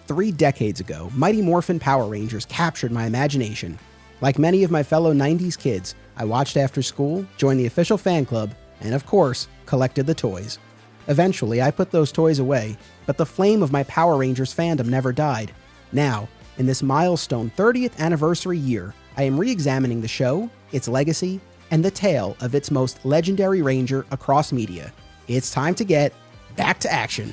3 decades ago, Mighty Morphin Power Rangers captured my imagination. Like many of my fellow 90s kids, I watched after school, joined the official fan club, and of course, collected the toys. Eventually, I put those toys away, but the flame of my Power Rangers fandom never died. Now, in this milestone 30th anniversary year, I am re-examining the show, its legacy, and the tale of its most legendary ranger across media. It's time to get back to action.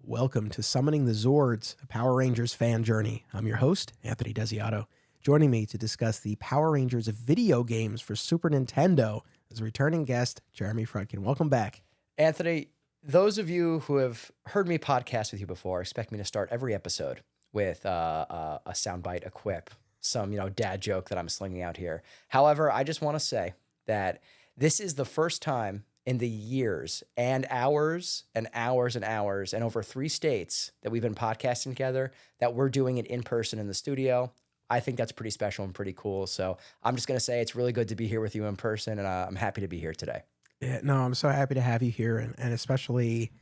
Welcome to Summoning the ZORDS, a Power Rangers fan journey. I'm your host, Anthony Desiato. Joining me to discuss the Power Rangers video games for Super Nintendo is returning guest, Jeremy Frutkin. Welcome back. Anthony, those of you who have heard me podcast with you before expect me to start every episode with a soundbite, a quip, some dad joke that I'm slinging out here. However, I just want to say that this is the first time in the years and hours and hours and hours and over 3 states that we've been podcasting together that we're doing it in person in the studio. I think that's pretty special and pretty cool. So I'm just going to say it's really good to be here with you in person, and I'm happy to be here today. Yeah, no, I'm so happy to have you here, and especially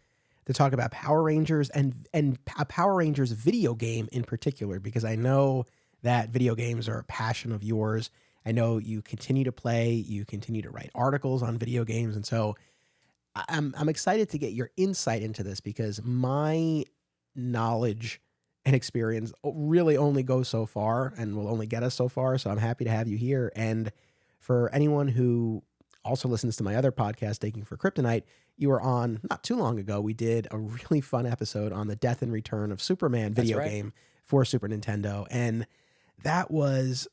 to talk about Power Rangers and a Power Rangers video game in particular, because I know that video games are a passion of yours. I know you continue to play, you continue to write articles on video games, and so I'm excited to get your insight into this because my knowledge and experience really only goes so far and will only get us so far. So I'm happy to have you here. And for anyone who also listens to my other podcast, Taking for Kryptonite, you were on not too long ago. We did a really fun episode on the Death and Return of Superman video game for Super Nintendo. And that was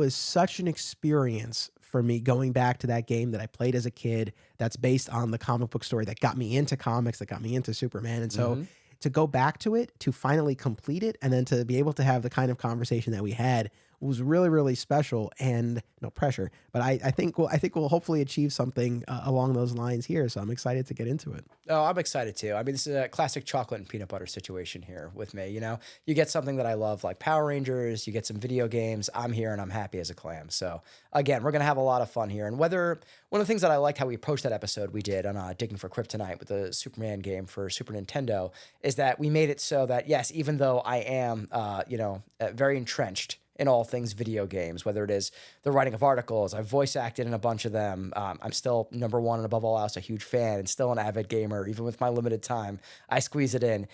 such an experience for me going back to that game that I played as a kid that's based on the comic book story that got me into comics, that got me into Superman. And so to go back to it, to finally complete it, and then to be able to have the kind of conversation that we had was really, really special, and no pressure. But I think we'll hopefully achieve something along those lines here. So I'm excited to get into it. Oh, I'm excited too. I mean, this is a classic chocolate and peanut butter situation here with me. You get something that I love like Power Rangers, you get some video games. I'm here and I'm happy as a clam. So again, we're going to have a lot of fun here. And one of the things that I liked how we approached that episode we did on Digging for Kryptonite with the Superman game for Super Nintendo is that we made it so that, yes, even though I am, very entrenched in all things video games, whether it is the writing of articles, I've voice acted in a bunch of them. I'm still number one and above all else a huge fan and still an avid gamer. Even with my limited time, I squeeze it in.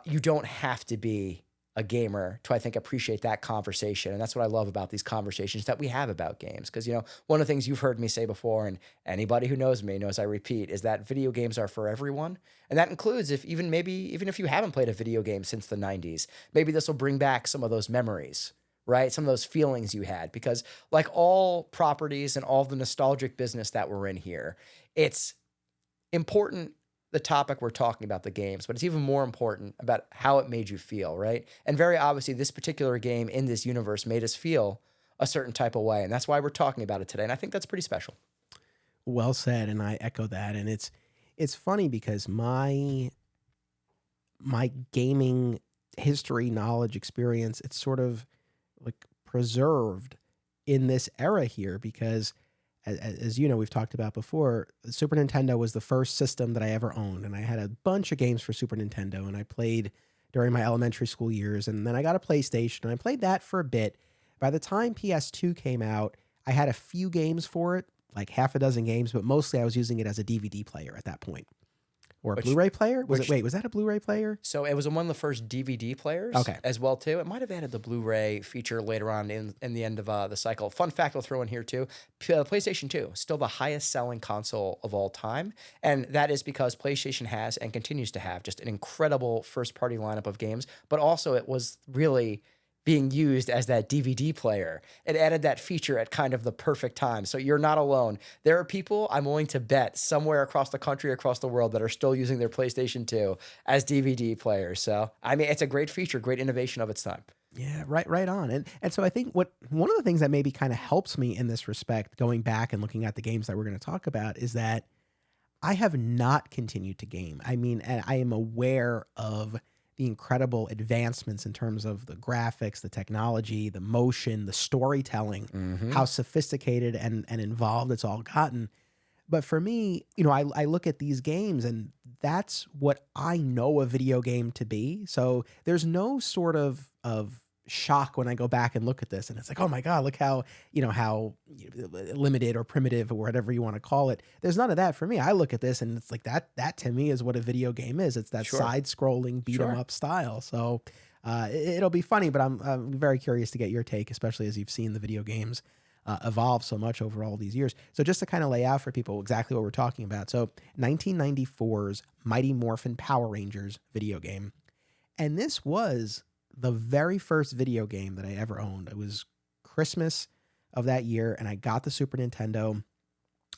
You don't have to be a gamer to, I think, appreciate that conversation. And that's what I love about these conversations that we have about games. Because, one of the things you've heard me say before, and anybody who knows me knows I repeat, is that video games are for everyone. And that includes even if you haven't played a video game since the 90s, maybe this will bring back some of those memories, right? Some of those feelings you had, because like all properties and all the nostalgic business that we're in here, it's important, the topic we're talking about, the games, but it's even more important about how it made you feel, right? And very obviously, this particular game in this universe made us feel a certain type of way. And that's why we're talking about it today. And I think that's pretty special. Well said. And I echo that. And it's funny because my gaming history, knowledge, experience, it's sort of like preserved in this era here because as you know, we've talked about before, Super Nintendo was the first system that I ever owned, and I had a bunch of games for Super Nintendo, and I played during my elementary school years, and then I got a PlayStation, and I played that for a bit. By the time PS2 came out, I had a few games for it, like half a dozen games, but mostly I was using it as a DVD player at that point. Or a Blu-ray player? Was that a Blu-ray player? So it was one of the first DVD players as well, too. It might have added the Blu-ray feature later on in the end of the cycle. Fun fact I'll throw in here, too. PlayStation 2, still the highest selling console of all time. And that is because PlayStation has and continues to have just an incredible first-party lineup of games. But also it was really being used as that DVD player. It added that feature at kind of the perfect time. So you're not alone. There are people, I'm willing to bet, somewhere across the country, across the world that are still using their PlayStation 2 as DVD players. So, I mean, it's a great feature, great innovation of its time. Yeah, right on. And so I think one of the things that maybe kind of helps me in this respect, going back and looking at the games that we're going to talk about, is that I have not continued to game. I mean, and I am aware of the incredible advancements in terms of the graphics, the technology, the motion, the storytelling, Mm-hmm. how sophisticated and involved it's all gotten. But for me, I look at these games and that's what I know a video game to be. So there's no sort of shock when I go back and look at this and it's like, oh my God, look how limited or primitive or whatever you want to call it. There's none of that for me. I look at this and it's like that to me is what a video game is. It's that Sure. side scrolling beat 'em Sure. up style. So it'll be funny, but I'm very curious to get your take, especially as you've seen the video games evolved so much over all these years. So just to kind of lay out for people exactly what we're talking about. So 1994's Mighty Morphin Power Rangers video game. And this was the very first video game that I ever owned. It was Christmas of that year, and I got the Super Nintendo.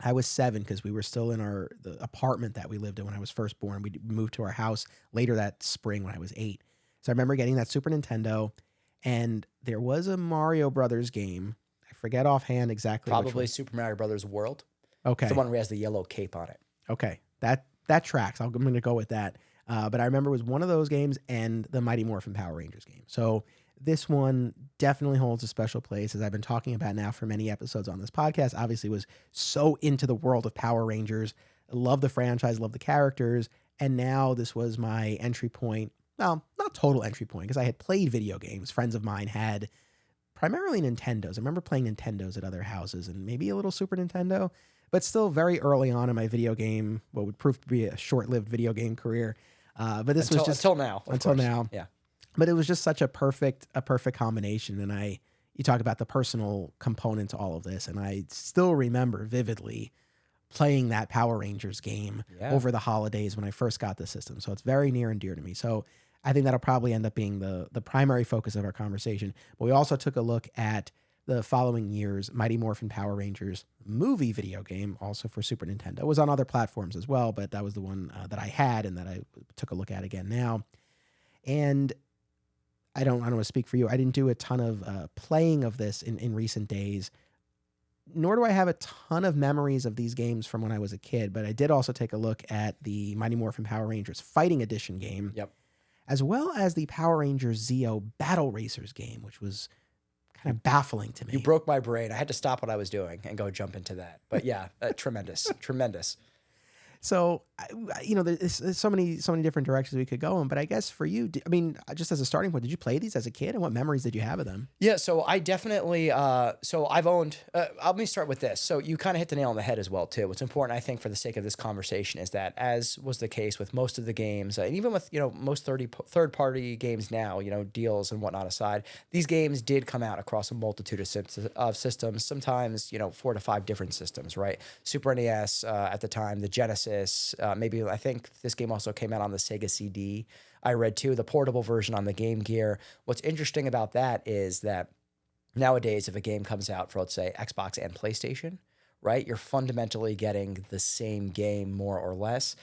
I was 7 because we were still in the apartment that we lived in when I was first born. We moved to our house later that spring when I was 8. So I remember getting that Super Nintendo, and there was a Mario Brothers game. I forget offhand exactly which Probably one. Super Mario Brothers World. Okay. It's the one where he has the yellow cape on it. Okay. That tracks. I'm going to go with that. But I remember it was one of those games and the Mighty Morphin Power Rangers game. So this one definitely holds a special place, as I've been talking about now for many episodes on this podcast. Obviously was so into the world of Power Rangers. Love the franchise, love the characters. And now this was my entry point. Well, not total entry point, because I had played video games. Friends of mine had primarily Nintendos. I remember playing Nintendos at other houses and maybe a little Super Nintendo, but still very early on in my video game, what would prove to be a short-lived video game career. But this was just until now. until course. now. Yeah. But it was just such a perfect combination. And you talk about the personal component to all of this, and I still remember vividly playing that Power Rangers game over the holidays when I first got the system. So it's very near and dear to me. So I think that'll probably end up being the primary focus of our conversation. But we also took a look at the following year's Mighty Morphin Power Rangers movie video game, also for Super Nintendo. It was on other platforms as well, but that was the one that I had and that I took a look at again now. And I don't want to speak for you. I didn't do a ton of playing of this in recent days, nor do I have a ton of memories of these games from when I was a kid, but I did also take a look at the Mighty Morphin Power Rangers Fighting Edition game, as well as the Power Rangers Zeo Battle Racers game, which was kind of baffling to me. You broke my brain. I had to stop what I was doing and go jump into that. But yeah, tremendous. So, there's so many different directions we could go in. But I guess for you, just as a starting point, did you play these as a kid, and what memories did you have of them? Yeah, so I definitely, so I've owned, let me start with this. So you kind of hit the nail on the head as well, too. What's important, I think, for the sake of this conversation is that, as was the case with most of the games, and even with, most third-party games now, deals and whatnot aside, these games did come out across a multitude of systems, sometimes, 4 to 5 different systems, right? Super NES at the time, the Genesis, maybe I think this game also came out on the Sega CD. I read too, the portable version on the Game Gear. What's interesting about that is that nowadays, if a game comes out for, let's say, Xbox and PlayStation, right, you're fundamentally getting the same game more or less.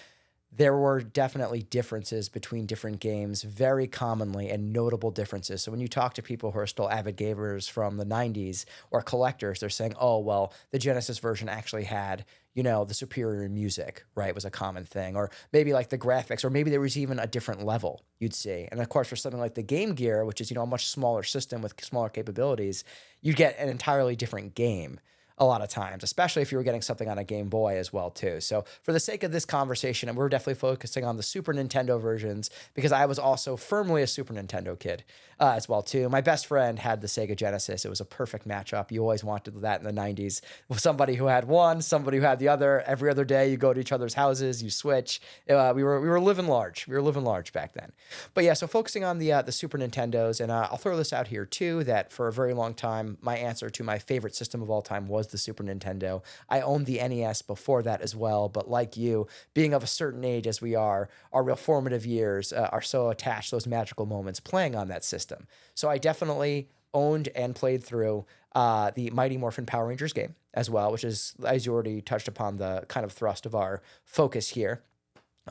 There were definitely differences between different games, very commonly, and notable differences. So when you talk to people who are still avid gamers from the 90s or collectors, they're saying, oh, well, the Genesis version actually had, the superior music, right, was a common thing. Or maybe like the graphics, or maybe there was even a different level you'd see. And of course, for something like the Game Gear, which is, a much smaller system with smaller capabilities, you'd get an entirely different game a lot of times, especially if you were getting something on a Game Boy as well, too. So for the sake of this conversation, and we're definitely focusing on the Super Nintendo versions, because I was also firmly a Super Nintendo kid as well, too. My best friend had the Sega Genesis. It was a perfect matchup. You always wanted that in the 90s. Somebody who had one, somebody who had the other. Every other day, you go to each other's houses, you switch. We were living large. We were living large back then. But yeah, so focusing on the Super Nintendos, and I'll throw this out here, too, that for a very long time, my answer to my favorite system of all time was the Super Nintendo. I owned the NES before that as well, but like you, being of a certain age as we are, our real formative years are so attached to those magical moments playing on that system. So I definitely owned and played through the Mighty Morphin Power Rangers game as well, which is, as you already touched upon, the kind of thrust of our focus here.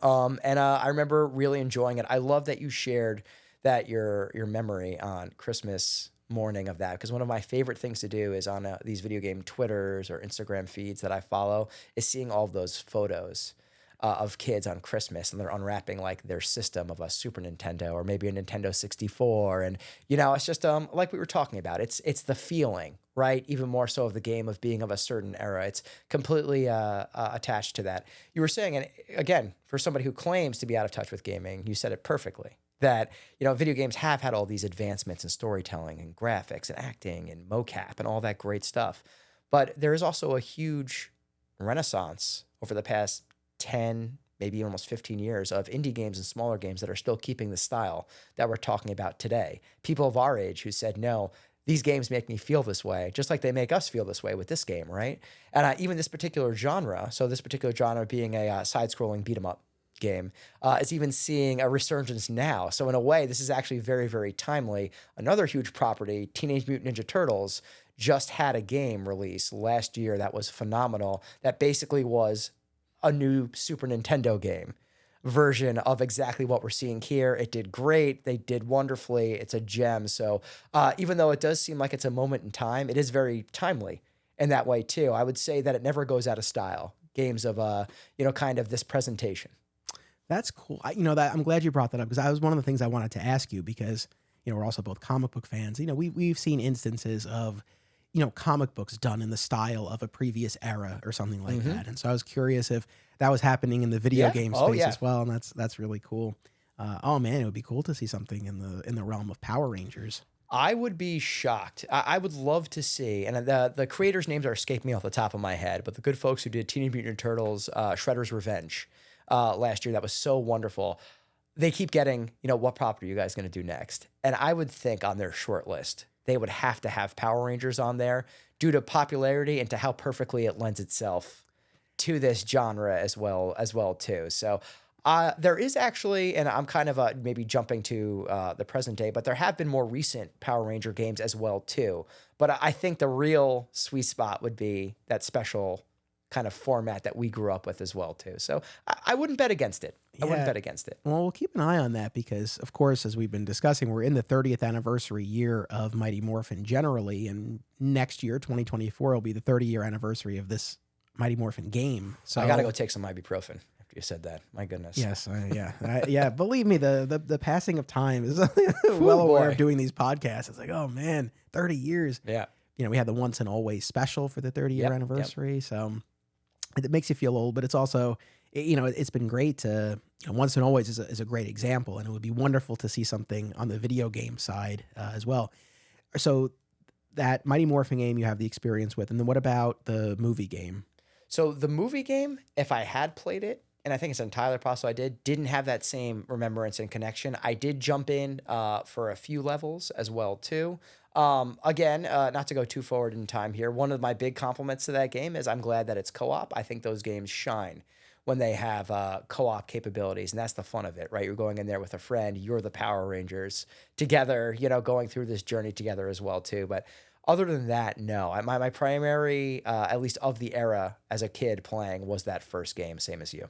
And I remember really enjoying it. I love that you shared that your memory on Christmas morning of that, because one of my favorite things to do is on these video game Twitters or Instagram feeds that I follow is seeing all of those photos of kids on Christmas, and they're unwrapping like their system of a Super Nintendo or maybe a Nintendo 64. And, it's just like we were talking about, it's the feeling, right? Even more so of the game of being of a certain era. It's completely attached to that. You were saying, and again, for somebody who claims to be out of touch with gaming, you said it perfectly. That, video games have had all these advancements in storytelling and graphics and acting and mocap and all that great stuff. But there is also a huge renaissance over the past 10, maybe almost 15 years of indie games and smaller games that are still keeping the style that we're talking about today. People of our age who said, no, these games make me feel this way, just like they make us feel this way with this game, right? And even this particular genre, so this particular genre being a side-scrolling beat-em-up game, is even seeing a resurgence now. So in a way, this is actually very, very timely. Another huge property, Teenage Mutant Ninja Turtles, just had a game release last year that was phenomenal, that basically was a new Super Nintendo game version of exactly what we're seeing here. It did great. They did wonderfully. It's a gem. So even though it does seem like it's a moment in time, it is very timely in that way too. I would say that it never goes out of style. Games of, kind of this presentation. That's cool. I'm glad you brought that up because that was one of the things I wanted to ask you because, we're also both comic book fans. We've seen instances of, comic books done in the style of a previous era or something like that. And so I was curious if that was happening in the video game space as well. And that's really cool. Oh man, it would be cool to see something in the realm of Power Rangers. I would be shocked. I would love to see, and the creators' names are escaping me off the top of my head, but the good folks who did Teenage Mutant Ninja Turtles, Shredder's Revenge last year, that was so wonderful. They keep getting, what property are you guys going to do next? And I would think on their short list, they would have to have Power Rangers on there due to popularity and to how perfectly it lends itself to this genre as well too. So there is actually, and I'm kind of maybe jumping to the present day, but there have been more recent Power Ranger games as well too. But I think the real sweet spot would be that special kind of format that we grew up with as well too. So I wouldn't bet against it. I wouldn't bet against it. Well, we'll keep an eye on that because, of course, as we've been discussing, we're in the 30th anniversary year of Mighty Morphin generally, and next year, 2024, will be the 30-year anniversary of this Mighty Morphin game. So I got to go take some ibuprofen after you said that. My goodness. Yes, yeah. Believe me, the passing of time is well aware of doing these podcasts. It's like, oh man, 30 years. Yeah. We had the Once and Always special for the 30-year anniversary, so it makes you feel old, but it's also, it's been great to, Once and Always is a great example, and it would be wonderful to see something on the video game side as well. So that Mighty Morphin game you have the experience with, and then what about the movie game? So the movie game, if I had played it, and I think it's entirely possible I didn't have that same remembrance and connection. I did jump in for a few levels as well too. Again, not to go too forward in time here, one of my big compliments to that game is I'm glad that it's co-op. I think those games shine when they have co-op capabilities, and that's the fun of it, right? You're going in there with a friend, you're the Power Rangers together, going through this journey together as well too. But other than that, no. My primary, at least of the era as a kid playing, was that first game, same as you.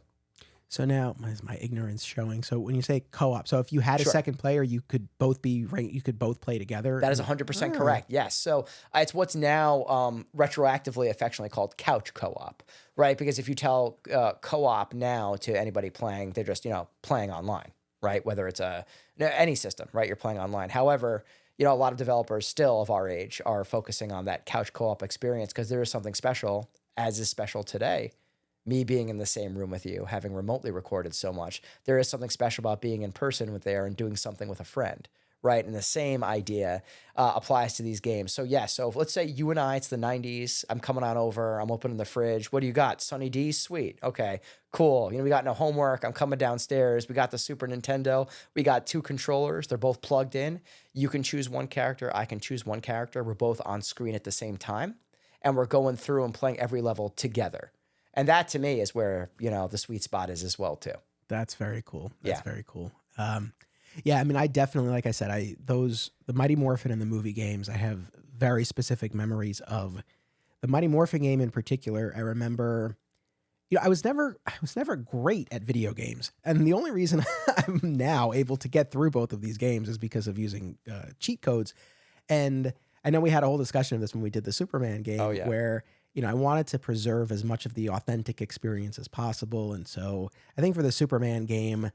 So now my ignorance showing. So when you say co-op, so if you had a second player, you could both play together. That is 100% correct. Yes. So it's what's now retroactively affectionately called couch co-op, right? Because if you tell co-op now to anybody playing, they're just playing online, right? Whether it's any system, right? You're playing online. However, a lot of developers still of our age are focusing on that couch co-op experience because there is something special, as is special today. Me being in the same room with you, having remotely recorded so much, there is something special about being in person with there and doing something with a friend, right? And the same idea applies to these games. So yeah, so let's say you and I, it's the 90s, I'm coming on over, I'm opening the fridge. What do you got? Sunny D? Sweet. Okay, cool. We got no homework. I'm coming downstairs. We got the Super Nintendo. We got 2 controllers. They're both plugged in. You can choose one character. I can choose one character. We're both on screen at the same time. And we're going through and playing every level together. And that to me is where, the sweet spot is as well too. That's very cool. That's very cool. I definitely, like I said, the Mighty Morphin and the movie games, I have very specific memories of. The Mighty Morphin game in particular, I remember, I was never great at video games. And the only reason I'm now able to get through both of these games is because of using cheat codes. And I know we had a whole discussion of this when we did the Superman game where I wanted to preserve as much of the authentic experience as possible. And so I think for the Superman game,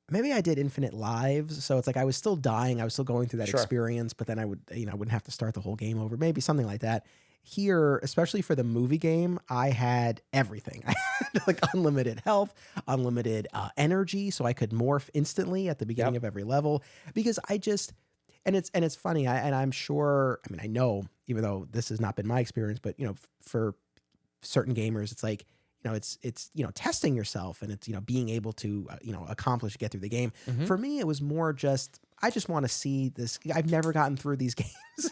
maybe I did infinite lives. So it's like I was still dying. I was still going through that Sure. experience, but then I wouldn't have to start the whole game over. Maybe something like that. Here, especially for the movie game, I had everything. I had like unlimited health, unlimited energy, so I could morph instantly at the beginning Yep. of every level. Because it's funny. I'm sure. I mean, I know, even though this has not been my experience, but for certain gamers, it's like it's testing yourself, and it's being able to accomplish, get through the game. Mhm. For me, it was more just I just want to see this. I've never gotten through these games,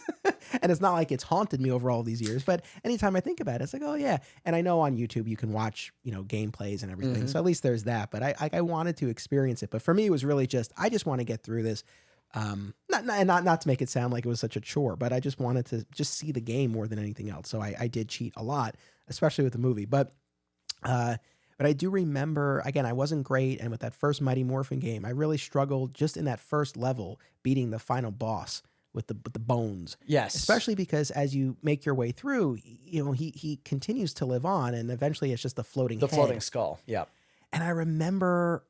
and it's not like it's haunted me over all these years. But anytime I think about it, it's like, oh yeah. And I know on YouTube you can watch gameplays and everything, Mhm. so at least there's that. But I wanted to experience it. But for me, it was really just I just want to get through this. Not to make it sound like it was such a chore, but I just wanted to just see the game more than anything else. So I did cheat a lot, especially with the movie. But I do remember, again, I wasn't great. And with that first Mighty Morphin game, I really struggled just in that first level, beating the final boss with the bones. Yes. Especially because as you make your way through, he continues to live on, and eventually it's just a floating The head. floating skull. Yep. And I remember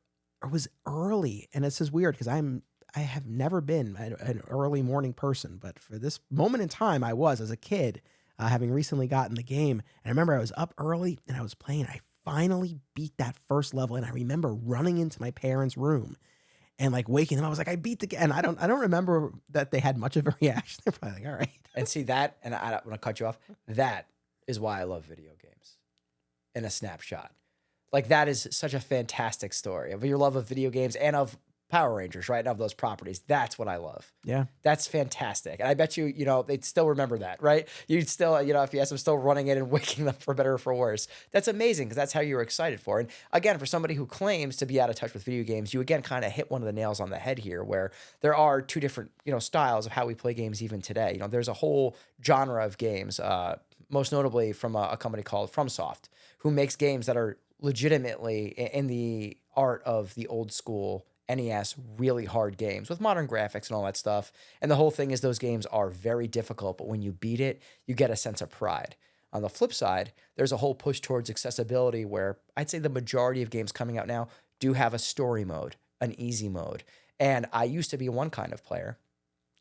it was early, and this is weird because I have never been an early morning person, but for this moment in time, I was as a kid, having recently gotten the game. And I remember I was up early and I was playing. I finally beat that first level, and I remember running into my parents' room and like waking them. I was like, I beat the game. And I don't remember that they had much of a reaction. They're probably like, all right. And see that, and I don't want to cut you off. That is why I love video games in a snapshot. Like that is such a fantastic story of your love of video games and of Power Rangers, right? And of those properties. That's what I love. Yeah. That's fantastic. And I bet you, they'd still remember that, right? You'd still, if you had them still running in and waking them for better or for worse. That's amazing because that's how you were excited for. And again, for somebody who claims to be out of touch with video games, you again kind of hit one of the nails on the head here where there are two different, styles of how we play games even today. There's a whole genre of games, most notably from a company called FromSoft, who makes games that are legitimately in the art of the old school NES, really hard games with modern graphics and all that stuff. And the whole thing is those games are very difficult, but when you beat it, you get a sense of pride. On the flip side, there's a whole push towards accessibility where I'd say the majority of games coming out now do have a story mode, an easy mode. And I used to be one kind of player.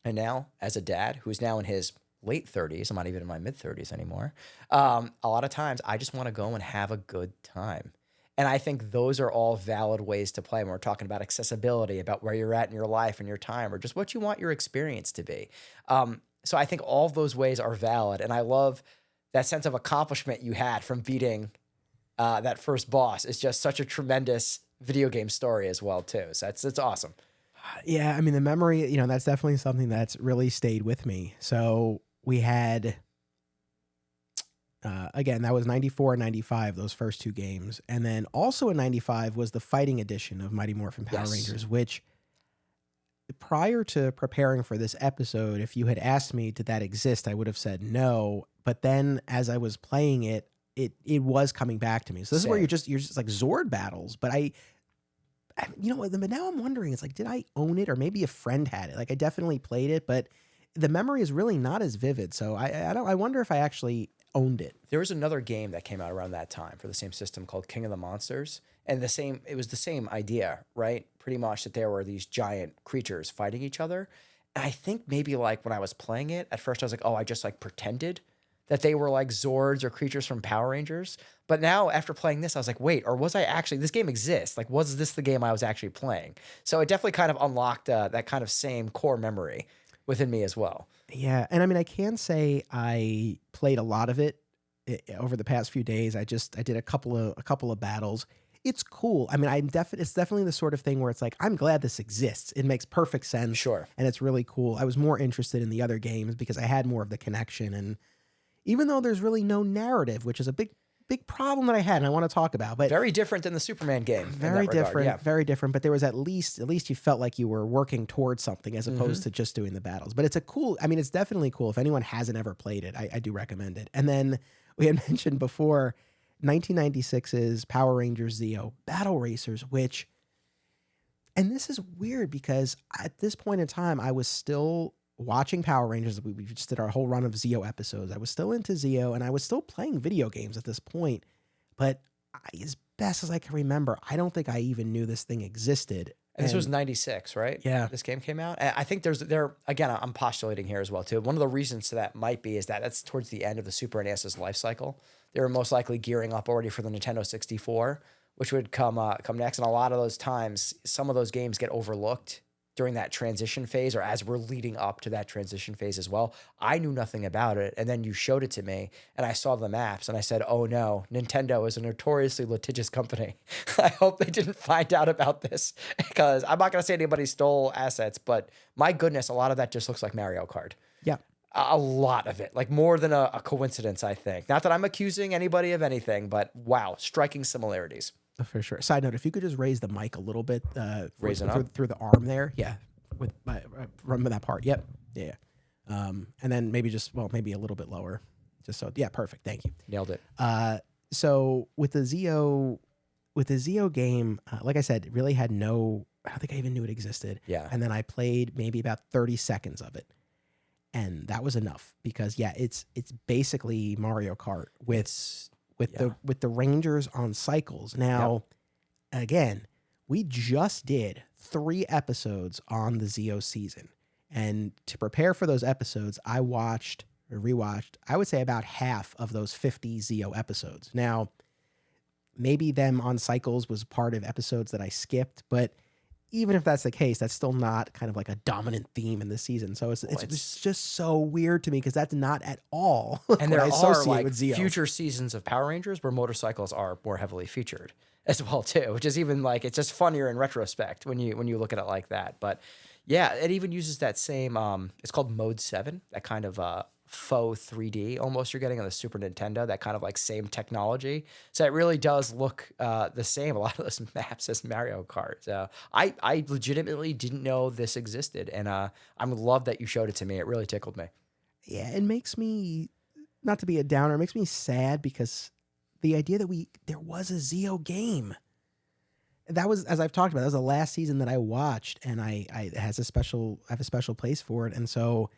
And now, as a dad who's now in his late 30s, I'm not even in my mid 30s anymore, a lot of times I just want to go and have a good time. And I think those are all valid ways to play when we're talking about accessibility, about where you're at in your life and your time, or just what you want your experience to be. So I think all of those ways are valid. And I love that sense of accomplishment you had from beating that first boss. It's just such a tremendous video game story as well, too. So it's awesome. Yeah. I mean, the memory, that's definitely something that's really stayed with me. So we had... again, that was 94 and 95, those first two games. And then also in 95 was the fighting edition of Mighty Morphin Power Yes. Rangers, which prior to preparing for this episode, if you had asked me, did that exist, I would have said no. But then as I was playing it, it was coming back to me. So this is where Same. you're just like Zord battles. But but now I'm wondering, it's like, did I own it, or maybe a friend had it? Like I definitely played it, but the memory is really not as vivid. So I wonder if I actually owned it. There was another game that came out around that time for the same system called King of the Monsters. And it was the same idea, right? Pretty much that there were these giant creatures fighting each other. And I think maybe like when I was playing it, at first I was like, oh, I just like pretended that they were like Zords or creatures from Power Rangers. But now after playing this, I was like, wait, or was I actually, this game exists? Like, was this the game I was actually playing? So it definitely kind of unlocked that kind of same core memory within me as well. Yeah, and I mean, I can say I played a lot of it over the past few days. I did a couple of battles. It's cool. I mean, it's definitely the sort of thing where it's like, I'm glad this exists. It makes perfect sense. Sure. And it's really cool. I was more interested in the other games because I had more of the connection. And even though there's really no narrative, which is a big problem that I had and I want to talk about, but Very different than the Superman game. very different, very different. But there was at least you felt like you were working towards something as opposed to just doing the battles. But it's it's definitely cool. If anyone hasn't ever played it, I do recommend it. And then we had mentioned before 1996's Power Rangers Zeo Battle Racers, and this is weird because at this point in time, I was still watching Power Rangers. We just did our whole run of Zeo episodes. I was still into Zeo, and I was still playing video games at this point. But as best as I can remember, I don't think I even knew this thing existed. And this was 96, right? Yeah. This game came out. And I think again, I'm postulating here as well, too. One of the reasons that might be is that that's towards the end of the Super NES's life cycle. They were most likely gearing up already for the Nintendo 64, which would come next. And a lot of those times, some of those games get overlooked during that transition phase or as we're leading up to that transition phase as well. I knew nothing about it. And then you showed it to me and I saw the maps and I said, oh no, Nintendo is a notoriously litigious company. I hope they didn't find out about this because I'm not going to say anybody stole assets, but my goodness, a lot of that just looks like Mario Kart. Yeah. A lot of it, like more than a coincidence, I think. Not that I'm accusing anybody of anything, but wow, striking similarities. For sure. Side note, if you could just raise the mic a little bit, Raise it up? through the arm there, yeah, with from that part, yep, yeah, and then maybe maybe a little bit lower, just so, yeah, perfect, thank you. Nailed it. So with the Zeo game, like I said, it really had I don't think I even knew it existed. Yeah. And then I played maybe about 30 seconds of it, and that was enough because it's basically Mario Kart with the Rangers on cycles. Now, again, we just did 3 episodes on the Zeo season. And to prepare for those episodes, I rewatched, I would say about half of those 50 Zeo episodes. Now, maybe them on cycles was part of episodes that I skipped, but even if that's the case, that's still not kind of like a dominant theme in the season. So it's just so weird to me because that's not at all and there I are like with Zeo. future seasons of Power Rangers where motorcycles are more heavily featured as well too, which is even like it's just funnier in retrospect when you look at it like that. But yeah, it even uses that same it's called Mode 7, that kind of faux 3D almost you're getting on the Super Nintendo, that kind of like same technology. So it really does look the same, a lot of those maps as Mario Kart. So I legitimately didn't know this existed, and I'm love that you showed it to me. It really tickled me. Yeah, it makes me, not to be a downer, it makes me sad because the idea that there was a Zeo game. That was, as I've talked about, that was the last season that I watched, and I have a special place for it. And so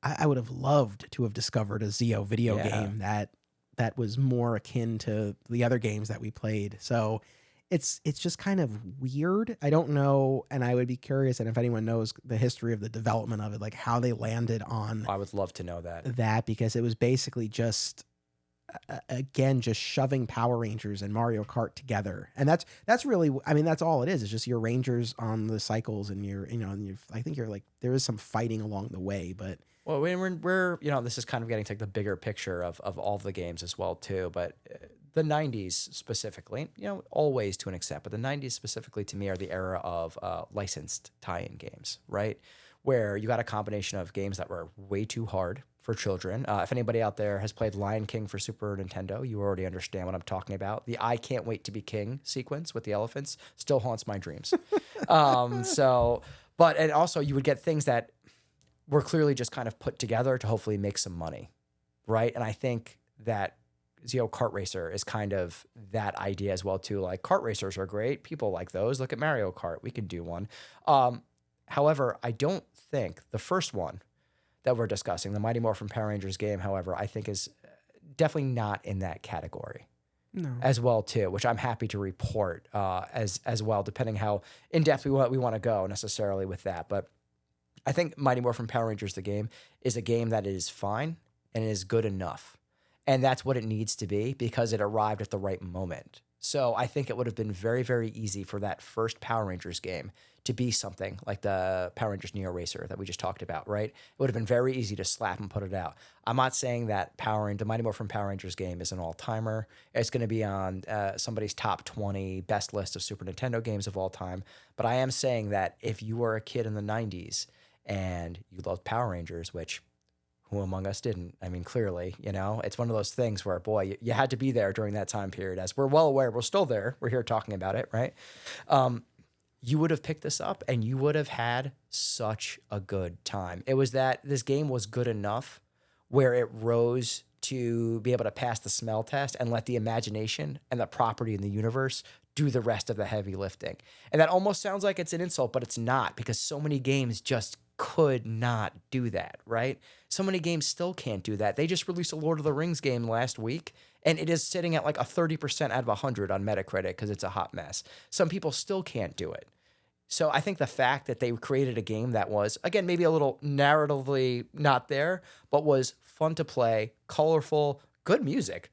I would have loved to have discovered a Zeo video game that was more akin to the other games that we played. So it's just kind of weird. I don't know, and I would be curious, and if anyone knows the history of the development of it, like how they landed on I would love to know that. That, because it was basically just again just shoving Power Rangers and Mario Kart together, and that's really, I mean, that's all it is. It's just your Rangers on the cycles, and I think you're like, there is some fighting along the way, but. Well, we're this is kind of getting to like the bigger picture of all the games as well too, but the 90s specifically, always to an extent, but the 90s specifically to me are the era of licensed tie-in games, right? Where you got a combination of games that were way too hard for children. If anybody out there has played Lion King for Super Nintendo, you already understand what I'm talking about. The I Can't Wait to Be King sequence with the elephants still haunts my dreams. And also you would get things that were clearly just kind of put together to hopefully make some money, right? And I think that Zeo Kart Racer is kind of that idea as well too. Like, kart racers are great. People like those. Look at Mario Kart. We can do one. However, I don't think the first one that we're discussing, the Mighty Morphin Power Rangers game, however, I think is definitely not in that category. No. As well too, which I'm happy to report as well, depending how in depth we want to go necessarily with that. But I think Mighty Morphin Power Rangers, the game, is a game that is fine and is good enough. And that's what it needs to be because it arrived at the right moment. So I think it would have been very, very easy for that first Power Rangers game to be something like the Power Rangers Neo Racer that we just talked about, right? It would have been very easy to slap and put it out. I'm not saying that the Mighty Morphin Power Rangers game is an all-timer. It's going to be on somebody's top 20 best list of Super Nintendo games of all time. But I am saying that if you were a kid in the 90s and you loved Power Rangers, which who among us didn't? I mean, clearly, it's one of those things where, boy, you had to be there during that time period. As we're well aware, we're still there. We're here talking about it, right? You would have picked this up and you would have had such a good time. It was that this game was good enough where it rose to be able to pass the smell test and let the imagination and the property in the universe do the rest of the heavy lifting. And that almost sounds like it's an insult, but it's not, because so many games just could not do that, right? So many games still can't do that. They just released a Lord of the Rings game last week, and it is sitting at like a 30% out of 100 on Metacritic because it's a hot mess. Some people still can't do it. So I think the fact that they created a game that was, again, maybe a little narratively not there, but was fun to play, colorful, good music,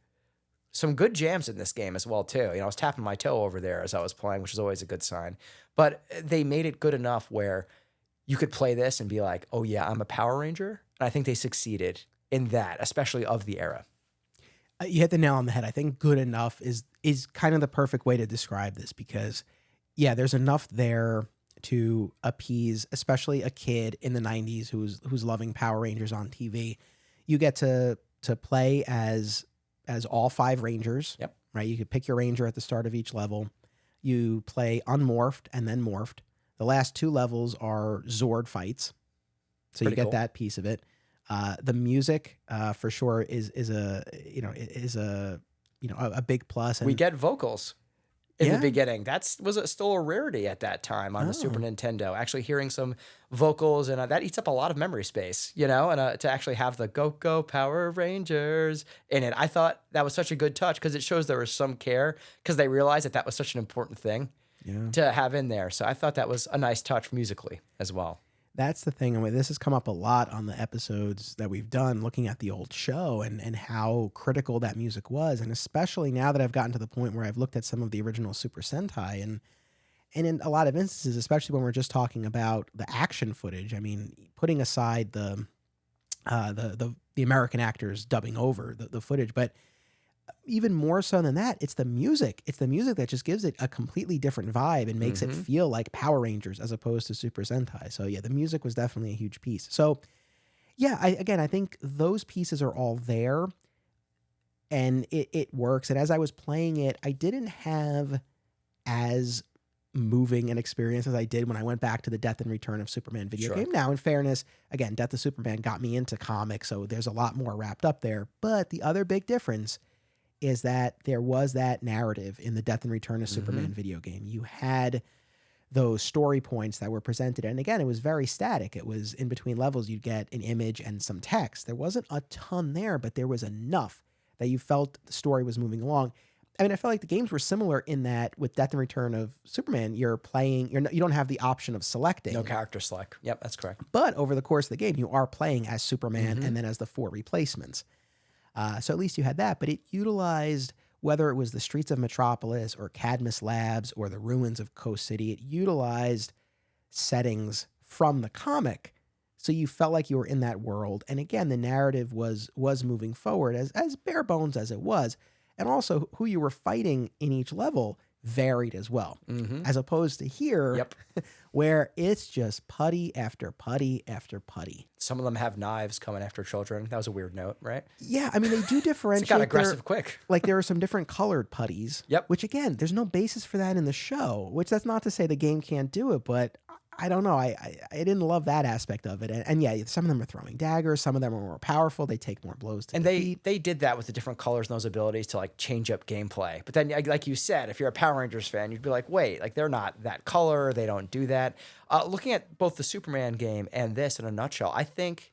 some good jams in this game as well, too. You know, I was tapping my toe over there as I was playing, which is always a good sign. But they made it good enough where you could play this and be like, oh, yeah, I'm a Power Ranger. And I think they succeeded in that, especially of the era. You hit the nail on the head. I think good enough is kind of the perfect way to describe this because, yeah, there's enough there to appease, especially a kid in the 90s who's loving Power Rangers on TV. You get to play as all 5 Rangers. Yep. Right? You could pick your Ranger at the start of each level. You play unmorphed and then morphed. The last 2 levels are Zord fights. So Pretty you get cool. that piece of it. The music, for sure, is a big plus. And We get vocals in Yeah. the beginning. Still a rarity at that time on the Super Nintendo. Actually hearing some vocals, and that eats up a lot of memory space, you know, and to actually have the Go Power Rangers in it. I thought that was such a good touch because it shows there was some care because they realized that was such an important thing to have in there. So I thought that was a nice touch musically as well. That's the thing. I mean, this has come up a lot on the episodes that we've done looking at the old show and how critical that music was. And especially now that I've gotten to the point where I've looked at some of the original Super Sentai and in a lot of instances, especially when we're just talking about the action footage, I mean, putting aside the American actors dubbing over the footage, but even more so than that, it's the music. It's the music that just gives it a completely different vibe and makes it feel like Power Rangers as opposed to Super Sentai. So yeah, the music was definitely a huge piece. So yeah, I think those pieces are all there and it works. And as I was playing it, I didn't have as moving an experience as I did when I went back to the Death and Return of Superman video game. Now, in fairness, again, Death of Superman got me into comics, so there's a lot more wrapped up there. But the other big difference is that there was that narrative in the Death and Return of Superman video game. You had those story points that were presented. And again, it was very static. It was in between levels, you'd get an image and some text. There wasn't a ton there, but there was enough that you felt the story was moving along. I mean, I felt like the games were similar in that with Death and Return of Superman, you don't have the option of selecting. No character select. Yep, that's correct. But over the course of the game, you are playing as Superman and then as the 4 replacements. So at least you had that, but it utilized, whether it was the streets of Metropolis or Cadmus Labs or the ruins of Coast City, it utilized settings from the comic. So you felt like you were in that world. And again, the narrative was moving forward as bare bones as it was. And also who you were fighting in each level varied as well, as opposed to here, where it's just putty after putty after putty. Some of them have knives coming after children. That was a weird note, right? Yeah, I mean, they do differentiate. It got aggressive quick. Like there are some different colored putties, which again, there's no basis for that in the show, which that's not to say the game can't do it, but I don't know. I didn't love that aspect of it. And yeah, some of them are throwing daggers. Some of them are more powerful. They take more blows to the feet. They did that with the different colors and those abilities to like change up gameplay. But then, like you said, if you're a Power Rangers fan, you'd be like, wait, like they're not that color. They don't do that. Looking at both the Superman game and this in a nutshell, I think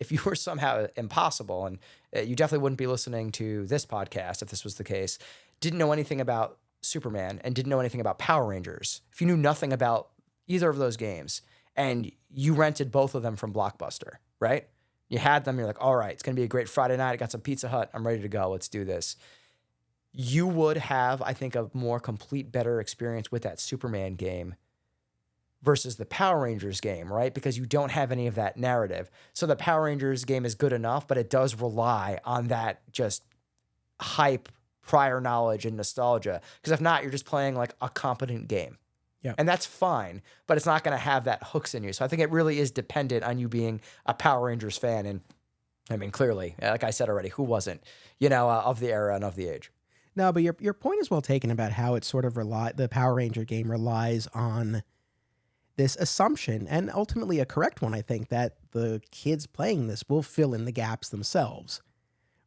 if you were somehow impossible, and you definitely wouldn't be listening to this podcast if this was the case, didn't know anything about Superman and didn't know anything about Power Rangers, if you knew nothing about either of those games and you rented both of them from Blockbuster, right? You had them, you're like, all right, it's going to be a great Friday night. I got some Pizza Hut. I'm ready to go. Let's do this. You would have, I think, a more complete, better experience with that Superman game versus the Power Rangers game, right? Because you don't have any of that narrative. So the Power Rangers game is good enough, but it does rely on that just hype, prior knowledge, and nostalgia. Because if not, you're just playing like a competent game. Yeah. And that's fine, but it's not going to have that hooks in you. So I think it really is dependent on you being a Power Rangers fan. And I mean, clearly, like I said already, who wasn't, of the era and of the age. No, but your point is well taken about how it sort of the Power Ranger game relies on this assumption, and ultimately a correct one, I think, that the kids playing this will fill in the gaps themselves.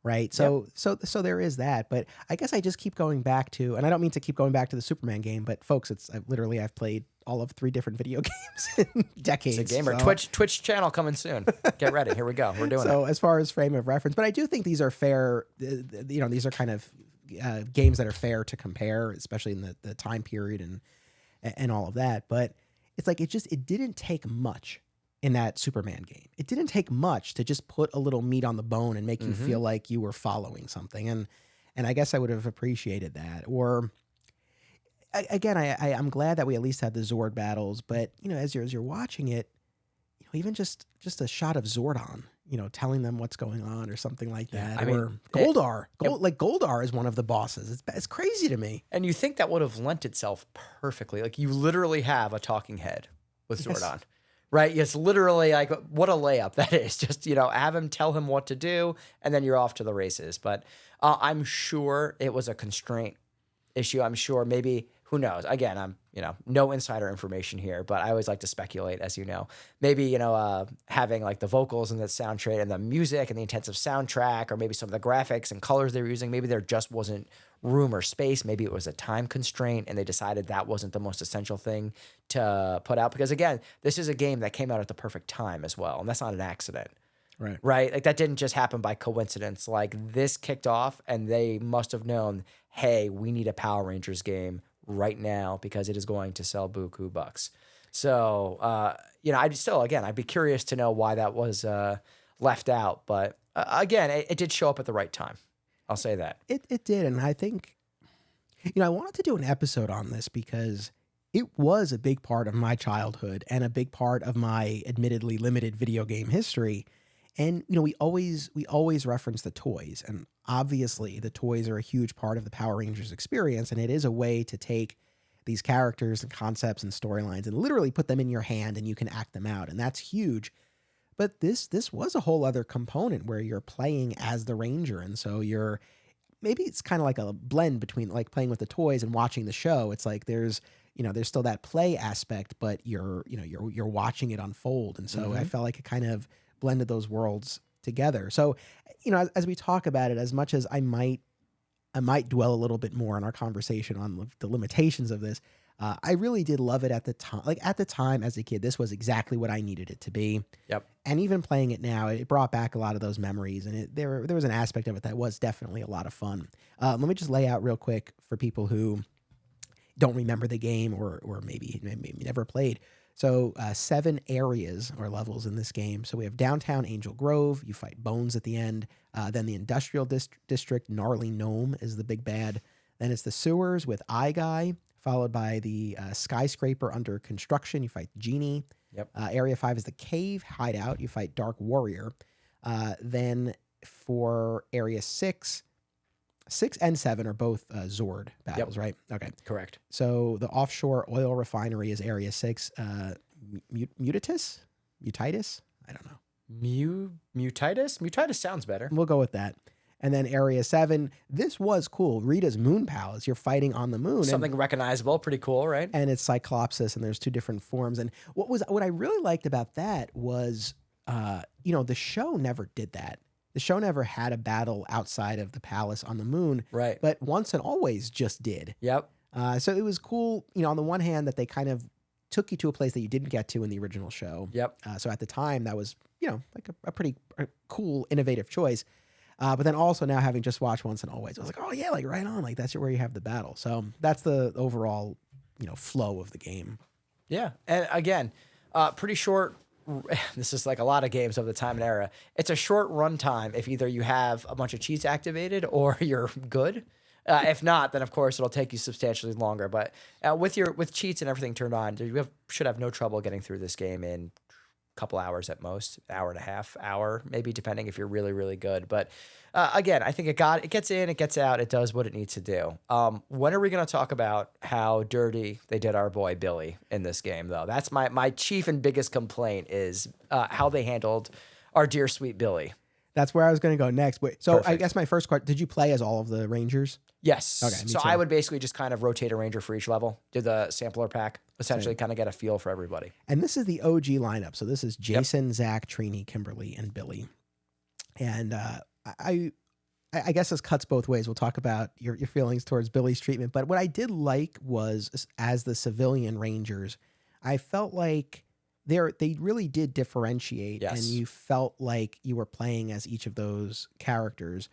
Right. So there is that. But I guess I just keep going back to, and I don't mean to keep going back to the Superman game, but folks, I've played all of 3 different video games in decades. It's a gamer. So, Twitch channel coming soon. Get ready. Here we go. We're doing it. so as far as frame of reference, but I do think these are fair. These are kind of games that are fair to compare, especially in the time period and all of that. But it's like it didn't take much in that Superman game. It didn't take much to just put a little meat on the bone and make you feel like you were following something. And I guess I would have appreciated that. Or again, I'm glad that we at least had the Zord battles. But as you're watching it, even just a shot of Zordon, telling them what's going on or something like that. I mean, or Goldar. Goldar is one of the bosses. It's crazy to me. And you think that would have lent itself perfectly. Like you literally have a talking head with Zordon. Right? It's literally like what a layup that is. Just, have him tell him what to do and then you're off to the races. But I'm sure it was a constraint issue. I'm sure maybe, who knows? Again, I'm, no insider information here, but I always like to speculate, as you know. Maybe, having like the vocals and the soundtrack and the music and the intensive soundtrack, or maybe some of the graphics and colors they were using, maybe there just wasn't room or space. Maybe it was a time constraint and they decided that wasn't the most essential thing to put out. Because again, this is a game that came out at the perfect time as well. And that's not an accident. Right. Like that didn't just happen by coincidence. Like this kicked off and they must have known, hey, we need a Power Rangers game right now because it is going to sell buku bucks. So, I'd be curious to know why that was left out. But again, it did show up at the right time. I'll say that. It did. And I think, I wanted to do an episode on this because it was a big part of my childhood and a big part of my admittedly limited video game history. And, we always reference the toys, and obviously the toys are a huge part of the Power Rangers experience. And it is a way to take these characters and concepts and storylines and literally put them in your hand and you can act them out. And that's huge. But this was a whole other component where you're playing as the Ranger. And so maybe it's kind of like a blend between like playing with the toys and watching the show. It's like there's still that play aspect, but you're watching it unfold. And so I felt like it kind of blended those worlds together. So, as we talk about it, as much as I might dwell a little bit more in our conversation on the limitations of this, I really did love it at the time. Like at the time as a kid, this was exactly what I needed it to be. Yep. And even playing it now, it brought back a lot of those memories. And there was an aspect of it that was definitely a lot of fun. Let me just lay out real quick for people who don't remember the game or maybe never played. So 7 areas or levels in this game. So we have downtown Angel Grove. You fight Bones at the end. Then the industrial district, Gnarly Gnome is the big bad. Then it's the sewers with Eye Guy, followed by the skyscraper under construction. You fight Genie. Yep. Area 5 is the cave hideout. You fight Dark Warrior. Then for area 6 and 7 are both Zord battles, right? Okay. Correct. So the offshore oil refinery is area 6. Mutitus? I don't know. Mutitus? Mutitus sounds better. We'll go with that. And then area 7, this was cool. Rita's Moon Palace. You're fighting on the moon. Something recognizable. Pretty cool, right? And it's Cyclopsis, and there's 2 different forms. And what I really liked about that was, the show never did that. The show never had a battle outside of the palace on the moon. Right. But Once and Always just did. Yep. So it was cool, on the one hand, that they kind of took you to a place that you didn't get to in the original show. Yep. So at the time, that was, like a pretty cool, innovative choice. But then also now having just watched Once and Always, I was like, oh yeah, like right on. Like that's where you have the battle. So that's the overall, flow of the game. Yeah. And again, pretty short. This is like a lot of games of the time and era. It's a short run time if either you have a bunch of cheats activated or you're good. If not, then of course it'll take you substantially longer. But with cheats and everything turned on, you should have no trouble getting through this game in a couple hours at most, hour and a half, hour maybe, depending if you're really, really good. But again, I think it gets in, it gets out, it does what it needs to do. When are we going to talk about how dirty they did our boy Billy in this game, though? That's my chief and biggest complaint is how they handled our dear sweet Billy. That's where I was going to go next. Wait, so Perfect. I guess my first question, did you play as all of the Rangers? Yes. Okay. So I would basically just kind of rotate a Ranger for each level, do the sampler pack, essentially kind of get a feel for everybody. And this is the OG lineup. So this is Jason, Zach, Trini, Kimberly, and Billy. And I guess this cuts both ways. We'll talk about your feelings towards Billy's treatment. But what I did like was, as the civilian Rangers, I felt like they really did differentiate, and Yes. you felt like you were playing as each of those characters.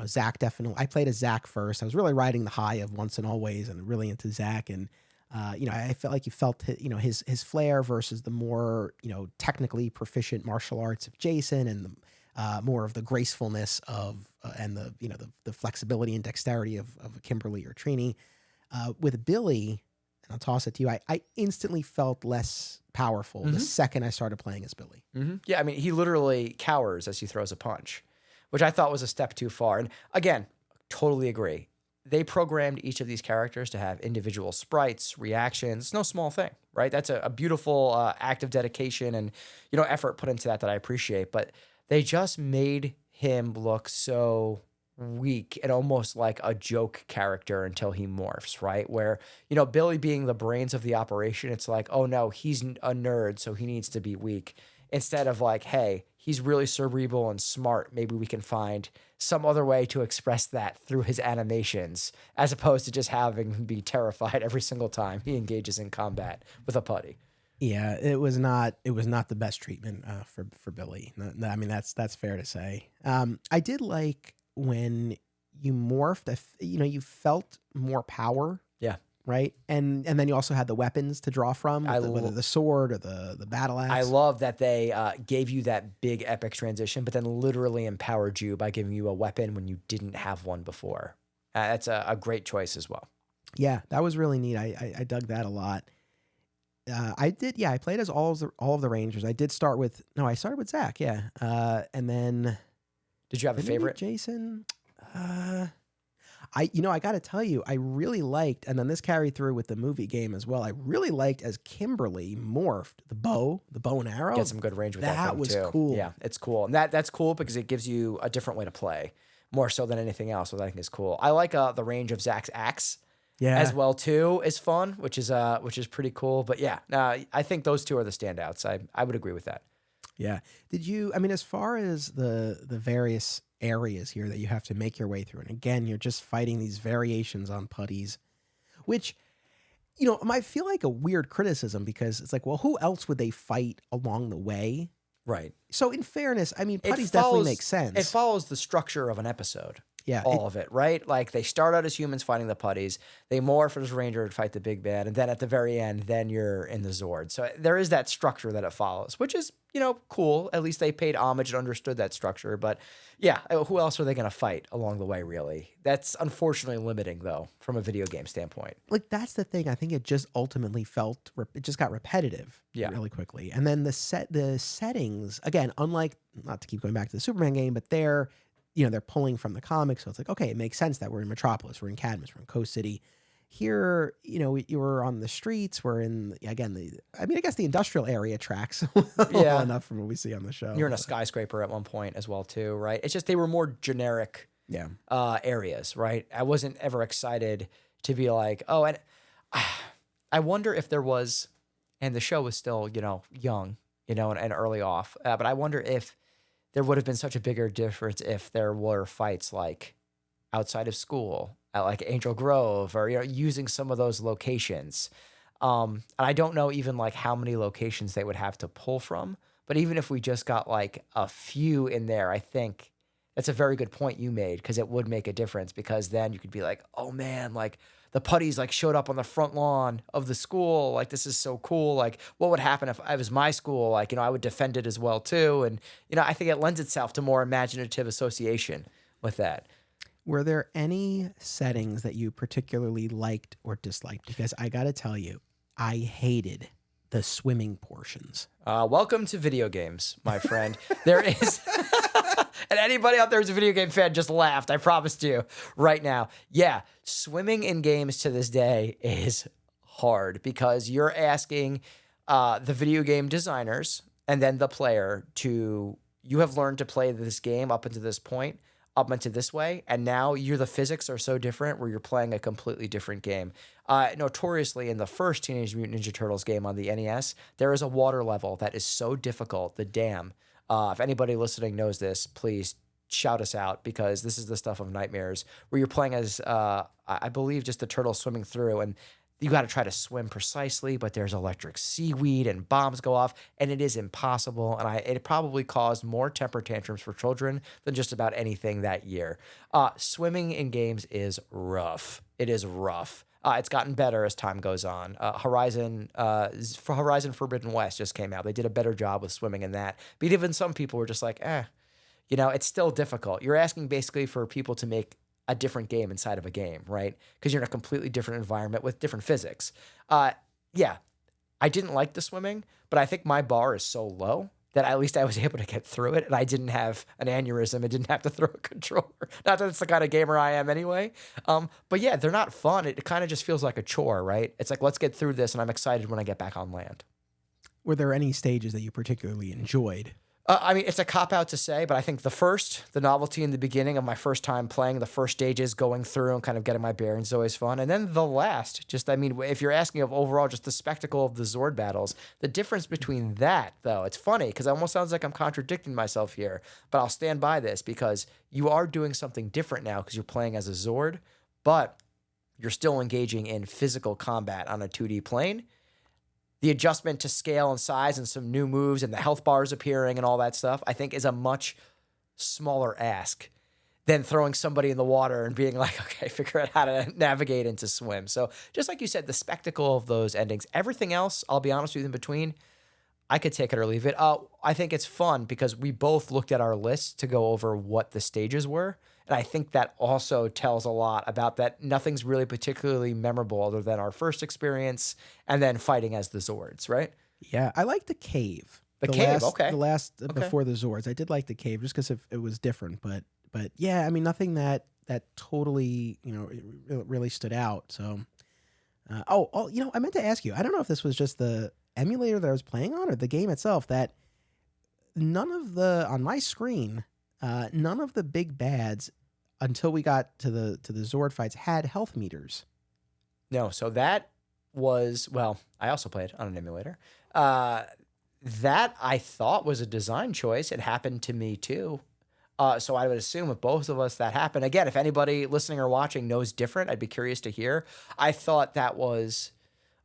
Zach definitely. I played as Zach first. I was really riding the high of Once and Always, and really into Zach. And I felt like you felt his flair versus the more technically proficient martial arts of Jason, and the more of the gracefulness of and the flexibility and dexterity of Kimberly or Trini. With Billy, and I'll toss it to you. I instantly felt less powerful the second I started playing as Billy. Yeah, I mean, he literally cowers as he throws a punch, which I thought was a step too far. And again, totally agree. They programmed each of these characters to have individual sprites, reactions. It's no small thing, right? That's a beautiful act of dedication and effort put into that I appreciate. But they just made him look so weak and almost like a joke character until he morphs, right? Where, Billy being the brains of the operation, it's like, oh no, he's a nerd, so he needs to be weak. Instead of like, hey, he's really cerebral and smart. Maybe we can find some other way to express that through his animations, as opposed to just having him be terrified every single time he engages in combat with a putty. Yeah, it was not the best treatment for Billy. I mean, that's fair to say. I did like when you morphed. You felt more power. Yeah. Right, and then you also had the weapons to draw from, whether the sword or the battle axe. I love that they gave you that big epic transition, but then literally empowered you by giving you a weapon when you didn't have one before. That's a great choice as well. Yeah, that was really neat. I dug that a lot. I played as all of the Rangers. I started with Zach. Yeah, and then did you have a favorite? Jason. I got to tell you, I really liked, and then this carried through with the movie game as well. I really liked as Kimberly morphed the bow and arrow. Get some good range with that. That was too. cool. Yeah, it's cool, and that's cool because it gives you a different way to play, more so than anything else. Which I think is cool. I like the range of Zach's axe. Yeah. As well too is fun, which is pretty cool. But yeah, I think those two are the standouts. I would agree with that. Yeah. Did you? I mean, as far as the various areas here that you have to make your way through, and again, you're just fighting these variations on putties, which might feel like a weird criticism because it's like, well, who else would they fight along the way? Right. So in fairness, I mean, putties definitely make sense. It follows the structure of an episode. Yeah, all of it, right? Like they start out as humans fighting the putties, they morph as Ranger to fight the big bad, and then at the very end, then you're in the Zords. So there is that structure that it follows, which is, cool. At least they paid homage and understood that structure. But yeah, who else are they going to fight along the way, really? That's unfortunately limiting, though, from a video game standpoint. Like, that's the thing. I think it just ultimately it just got repetitive really quickly. And then the settings, again, unlike, not to keep going back to the Superman game, but they're pulling from the comics. So it's like, okay, it makes sense that we're in Metropolis, we're in Cadmus, we're in Coast City. Here, you were on the streets. We're in, again, I guess the industrial area tracks well enough from what we see on the show. You're in a skyscraper at one point as well, too, right? It's just they were more generic areas, right? I wasn't ever excited to be like, oh, and I wonder if there was, and the show was still, young, and early off, but I wonder if there would have been such a bigger difference if there were fights like outside of school at like Angel Grove or, using some of those locations. And I don't know even like how many locations they would have to pull from, but even if we just got like a few in there, I think that's a very good point you made because it would make a difference because then you could be like, oh man, like the putties like showed up on the front lawn of the school. Like, this is so cool. Like, what would happen if it was my school? Like, I would defend it as well too. And, I think it lends itself to more imaginative association with that. Were there any settings that you particularly liked or disliked? Because I got to tell you, I hated the swimming portions. Welcome to video games, my friend. There is... And anybody out there who's a video game fan just laughed. I promised you right now. Yeah, swimming in games to this day is hard because you're asking the video game designers and then the player you have learned to play this game up until this point, up into this way, and now the physics are so different where you're playing a completely different game. Notoriously, in the first Teenage Mutant Ninja Turtles game on the NES, there is a water level that is so difficult, the dam. If anybody listening knows this, please shout us out because this is the stuff of nightmares where you're playing as, I believe, just the turtle swimming through. And you got to try to swim precisely, but there's electric seaweed and bombs go off, and it is impossible. And it probably caused more temper tantrums for children than just about anything that year. Swimming in games is rough. It is rough. It's gotten better as time goes on. Horizon Forbidden West just came out. They did a better job with swimming in that. But even some people were just like, it's still difficult. You're asking basically for people to make a different game inside of a game, right? Because you're in a completely different environment with different physics. Yeah, I didn't like the swimming, but I think my bar is so low that at least I was able to get through it, and I didn't have an aneurysm and didn't have to throw a controller. Not that it's the kind of gamer I am anyway. But yeah, they're not fun. It kind of just feels like a chore, right? It's like, let's get through this, and I'm excited when I get back on land. Were there any stages that you particularly enjoyed? I mean, it's a cop-out to say, but I think the novelty in the beginning of my first time playing, the first stages, going through and kind of getting my bearings is always fun. And then the last, if you're asking of overall just the spectacle of the Zord battles, the difference between that, though, it's funny because it almost sounds like I'm contradicting myself here, but I'll stand by this because you are doing something different now because you're playing as a Zord, but you're still engaging in physical combat on a 2D plane. The adjustment to scale and size and some new moves and the health bars appearing and all that stuff, I think is a much smaller ask than throwing somebody in the water and being like, okay, figure out how to navigate and to swim. So just like you said, the spectacle of those endings, everything else, I'll be honest with you, in between, I could take it or leave it. I think it's fun because we both looked at our lists to go over what the stages were. And I think that also tells a lot about that nothing's really particularly memorable other than our first experience and then fighting as the Zords, right? Yeah, I like the cave. The cave, The last before the Zords. I did like the cave just because it was different. But yeah, I mean, nothing that totally, really stood out. So, I meant to ask you, I don't know if this was just the emulator that I was playing on or the game itself, that on my screen, none of the big bads until we got to the Zord fights had health meters. No, so that was, I also played on an emulator. That I thought was a design choice. It happened to me too. So I would assume with both of us that happened. Again, if anybody listening or watching knows different, I'd be curious to hear. I thought that was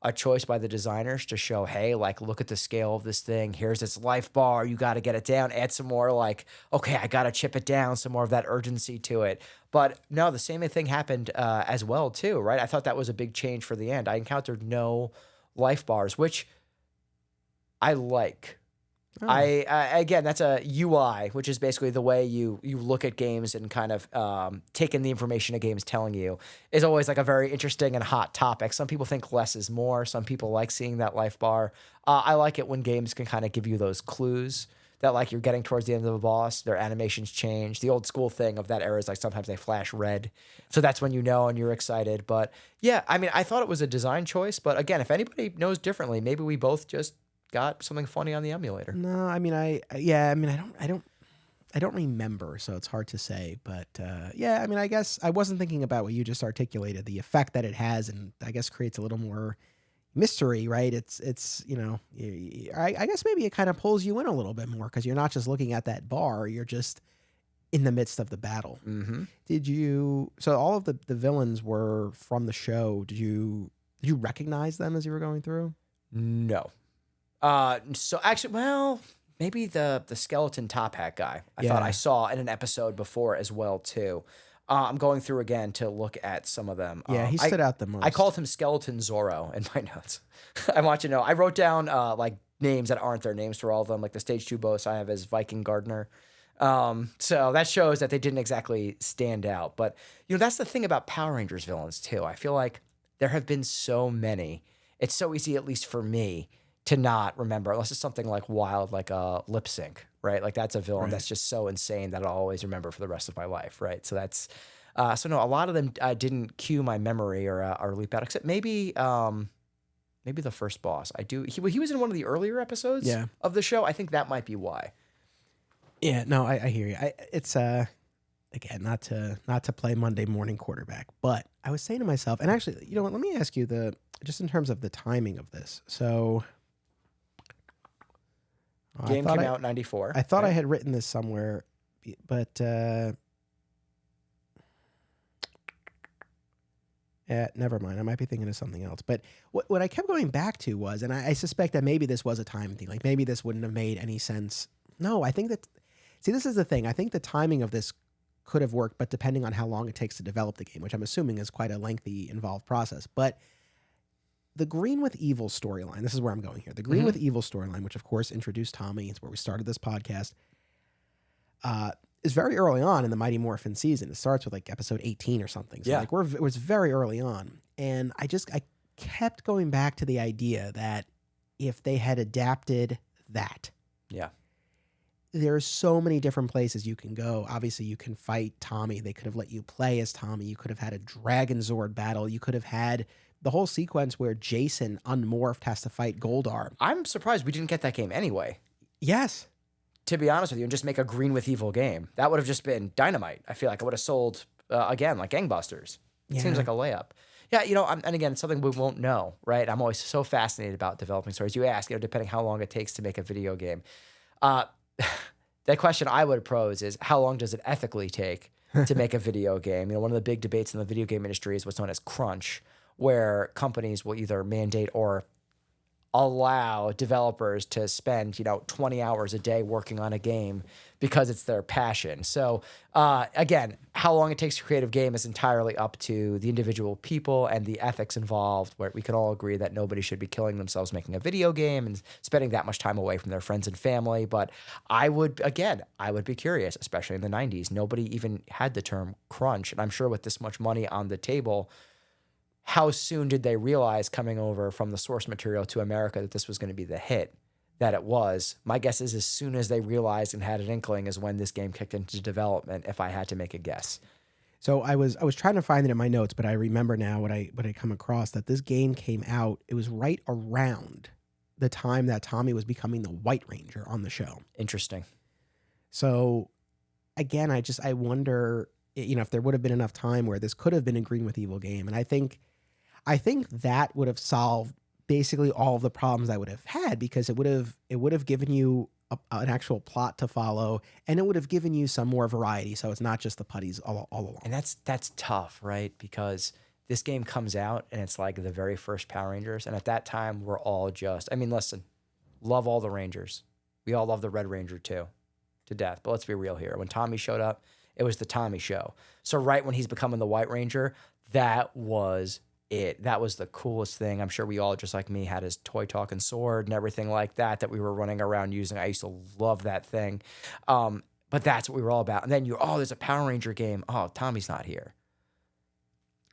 a choice by the designers to show, hey, like, look at the scale of this thing. Here's its life bar. You got to get it down. Add some more, like, okay, I got to chip it down, some more of that urgency to it. But no, the same thing happened as well, too, right? I thought that was a big change for the end. I encountered no life bars, which I like. Oh. Again, that's a UI, which is basically the way you look at games and kind of take in the information a game is telling you, is always like a very interesting and hot topic. Some people think less is more. Some people like seeing that life bar. I like it when games can kind of give you those clues that, like, you're getting towards the end of a boss, their animations change. The old school thing of that era is like sometimes they flash red. So that's when you know and you're excited. But yeah, I mean, I thought it was a design choice. But again, if anybody knows differently, maybe we both just got something funny on the emulator. No, I mean, I don't remember, so it's hard to say. But yeah, I mean, I guess I wasn't thinking about what you just articulated, the effect that it has, and I guess creates a little more mystery, right? It's I guess maybe it kind of pulls you in a little bit more because you're not just looking at that bar, you're just in the midst of the battle. Mm-hmm. So all of the villains were from the show. Did you recognize them as you were going through? No. So actually, maybe the skeleton top hat guy. I thought I saw in an episode before as well too. I'm going through again to look at some of them. Yeah, he stood out the most. I called him Skeleton Zorro in my notes. I want you to know. I wrote down like names that aren't their names for all of them. Like the stage 2 boss I have is Viking Gardener. So that shows that they didn't exactly stand out. But that's the thing about Power Rangers villains too. I feel like there have been so many. It's so easy, at least for me, to not remember, unless it's something like wild, like a lip sync, right? Like that's a villain that's just so insane that I'll always remember for the rest of my life, right? So that's, no, a lot of them didn't cue my memory or leap out, except maybe the first boss. He was in one of the earlier episodes of the show. I think that might be why. Yeah, no, I hear you. It's again, not to play Monday morning quarterback, but I was saying to myself, and actually, you know what? Let me ask you just in terms of the timing of this. So. Game came out in 94. I thought I had written this somewhere, but Never mind. I might be thinking of something else. But what I kept going back to was, and I suspect that maybe this was a time thing. Like maybe this wouldn't have made any sense. No, I think that, see, this is the thing. I think the timing of this could have worked, but depending on how long it takes to develop the game, which I'm assuming is quite a lengthy, involved process. But the Green with Evil storyline, this is where I'm going here. The Green with Evil storyline, which of course introduced Tommy, it's where we started this podcast, is very early on in the Mighty Morphin season. It starts with like episode 18 or something. So like it was very early on. And I kept going back to the idea that if they had adapted that, there's so many different places you can go. Obviously you can fight Tommy. They could have let you play as Tommy. You could have had a Dragon Zord battle. You could have had the whole sequence where Jason unmorphed has to fight Goldar. I'm surprised we didn't get that game anyway. Yes. To be honest with you, and just make a Green with Evil game. That would have just been dynamite. I feel like it would have sold, again, like gangbusters. It seems like a layup. Yeah, and again, it's something we won't know, right? I'm always so fascinated about developing stories. You ask, depending how long it takes to make a video game. The question I would pose is, how long does it ethically take to make a video game? One of the big debates in the video game industry is what's known as crunch, where companies will either mandate or allow developers to spend, 20 hours a day working on a game because it's their passion. So again, how long it takes to create a game is entirely up to the individual people and the ethics involved, where we can all agree that nobody should be killing themselves making a video game and spending that much time away from their friends and family. But I would be curious, especially in the 90s. Nobody even had the term crunch. And I'm sure with this much money on the table, how soon did they realize coming over from the source material to America that this was going to be the hit that it was? My guess is as soon as they realized and had an inkling is when this game kicked into development, if I had to make a guess. So I was trying to find it in my notes, but I remember now what I come across, that this game came out. It was right around the time that Tommy was becoming the White Ranger on the show. Interesting. So again, I wonder, if there would have been enough time where this could have been a Green with Evil game. And I think that would have solved basically all of the problems I would have had, because it would have given you an actual plot to follow, and it would have given you some more variety. So it's not just the putties all along. And that's tough, right? Because this game comes out and it's like the very first Power Rangers. And at that time, we're all just, listen, love all the Rangers. We all love the Red Ranger too, to death. But let's be real here. When Tommy showed up, it was the Tommy show. So right when he's becoming the White Ranger, that was it. That was the coolest thing. I'm sure we all, just like me, had his toy talking sword and everything like that we were running around using. I used to love that thing. But that's what we were all about. And then there's a Power Ranger game. Oh, Tommy's not here.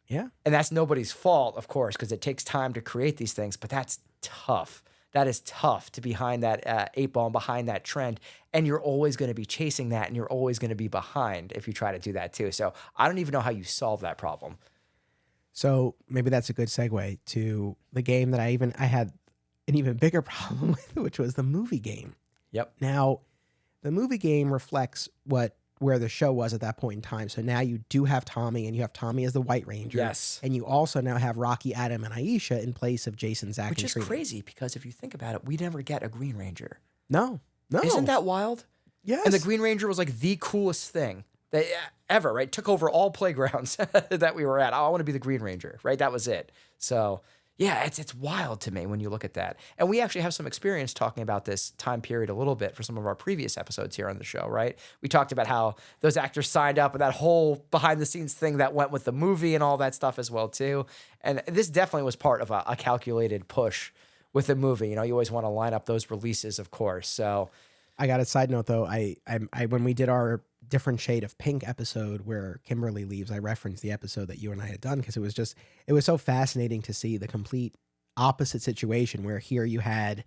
Yeah. And that's nobody's fault, of course, because it takes time to create these things, but that's tough. That is tough to be behind that 8 ball and behind that trend. And you're always going to be chasing that, and you're always going to be behind if you try to do that too. So I don't even know how you solve that problem. So maybe that's a good segue to the game that I had an even bigger problem with, which was the movie game. Yep. Now, the movie game reflects where the show was at that point in time. So now you do have Tommy, and you have Tommy as the White Ranger. Yes. And you also now have Rocky, Adam, and Aisha in place of Jason, Zach, Which and is Trina. Crazy, because if you think about it, we never get a Green Ranger. No. Isn't that wild? Yes. And the Green Ranger was like the coolest thing that ever, right? Took over all playgrounds that we were at. Oh, I want to be the Green Ranger, right? That was it. So yeah, it's wild to me when you look at that. And we actually have some experience talking about this time period a little bit for some of our previous episodes here on the show, right? We talked about how those actors signed up and that whole behind the scenes thing that went with the movie and all that stuff as well too. And this definitely was part of a calculated push with the movie. You always want to line up those releases, of course. So I got a side note though. I when we did our different shade of pink episode where Kimberly leaves, I referenced the episode that you and I had done, because it was so fascinating to see the complete opposite situation, where here you had,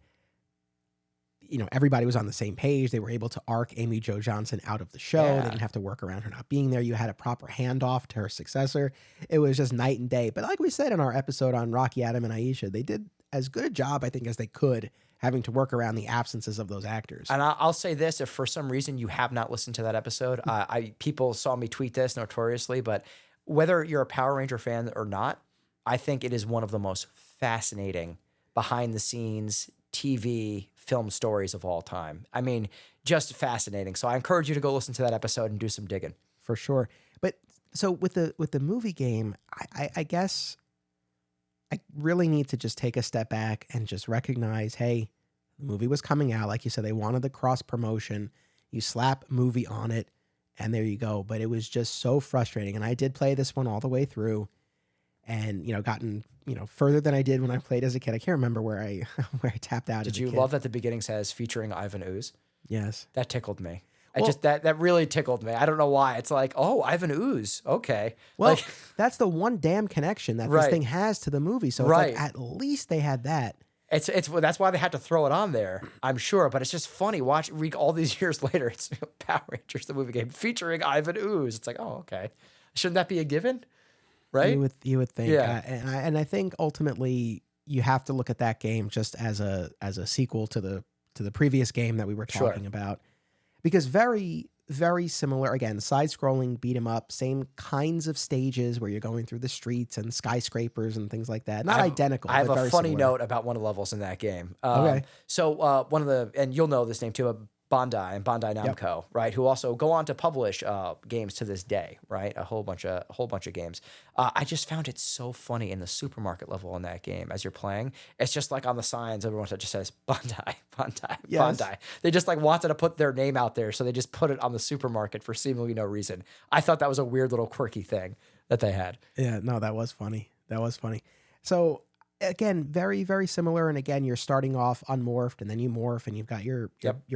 everybody was on the same page. They were able to arc Amy Jo Johnson out of the show. Yeah. They didn't have to work around her not being there. You had a proper handoff to her successor. It was just night and day. But like we said in our episode on Rocky, Adam, and Aisha, they did as good a job, I think, as they could, having to work around the absences of those actors. And I'll say this, if for some reason you have not listened to that episode, people saw me tweet this notoriously, but whether you're a Power Ranger fan or not, I think it is one of the most fascinating behind the scenes TV film stories of all time. Just fascinating. So I encourage you to go listen to that episode and do some digging. For sure. But so with the movie game, I guess I really need to just take a step back and just recognize, hey, the movie was coming out. Like you said, they wanted the cross promotion. You slap movie on it, and there you go. But it was just so frustrating. And I did play this one all the way through, and gotten further than I did when I played as a kid. I can't remember where I where I tapped out. Did you love that the beginning says featuring Ivan Ooze? Yes, that tickled me. That really tickled me. I don't know why. It's like, oh, Ivan Ooze. Okay. Well, like, that's the one damn connection that this thing has to the movie. So it's like, at least they had that. It's that's why they had to throw it on there, I'm sure. But it's just funny. Read all these years later. It's Power Rangers, the movie game, featuring Ivan Ooze. It's like, oh, okay. Shouldn't that be a given? Right? You would think. Yeah. And I think ultimately you have to look at that game just as a sequel to the previous game that we were talking about, because very, very similar. Again, side-scrolling beat 'em up, same kinds of stages where you're going through the streets and skyscrapers and things like that. Not identical. I have but a very funny similar. note about one of the levels in that game. Okay. So one of and you'll know this name too, Bandai and Bandai Namco, right? Who also go on to publish games to this day, right? A whole bunch of games. I just found it so funny in the supermarket level in that game as you're playing. It's just like on the signs, everyone just says Bandai, Bandai, Yes. Bandai. They just like wanted to put their name out there, so they just put it on the supermarket for seemingly no reason. I thought that was a weird little quirky thing that they had. Yeah, no, that was funny. So again, very, very similar. And again, you're starting off unmorphed, and then you morph, and you've got your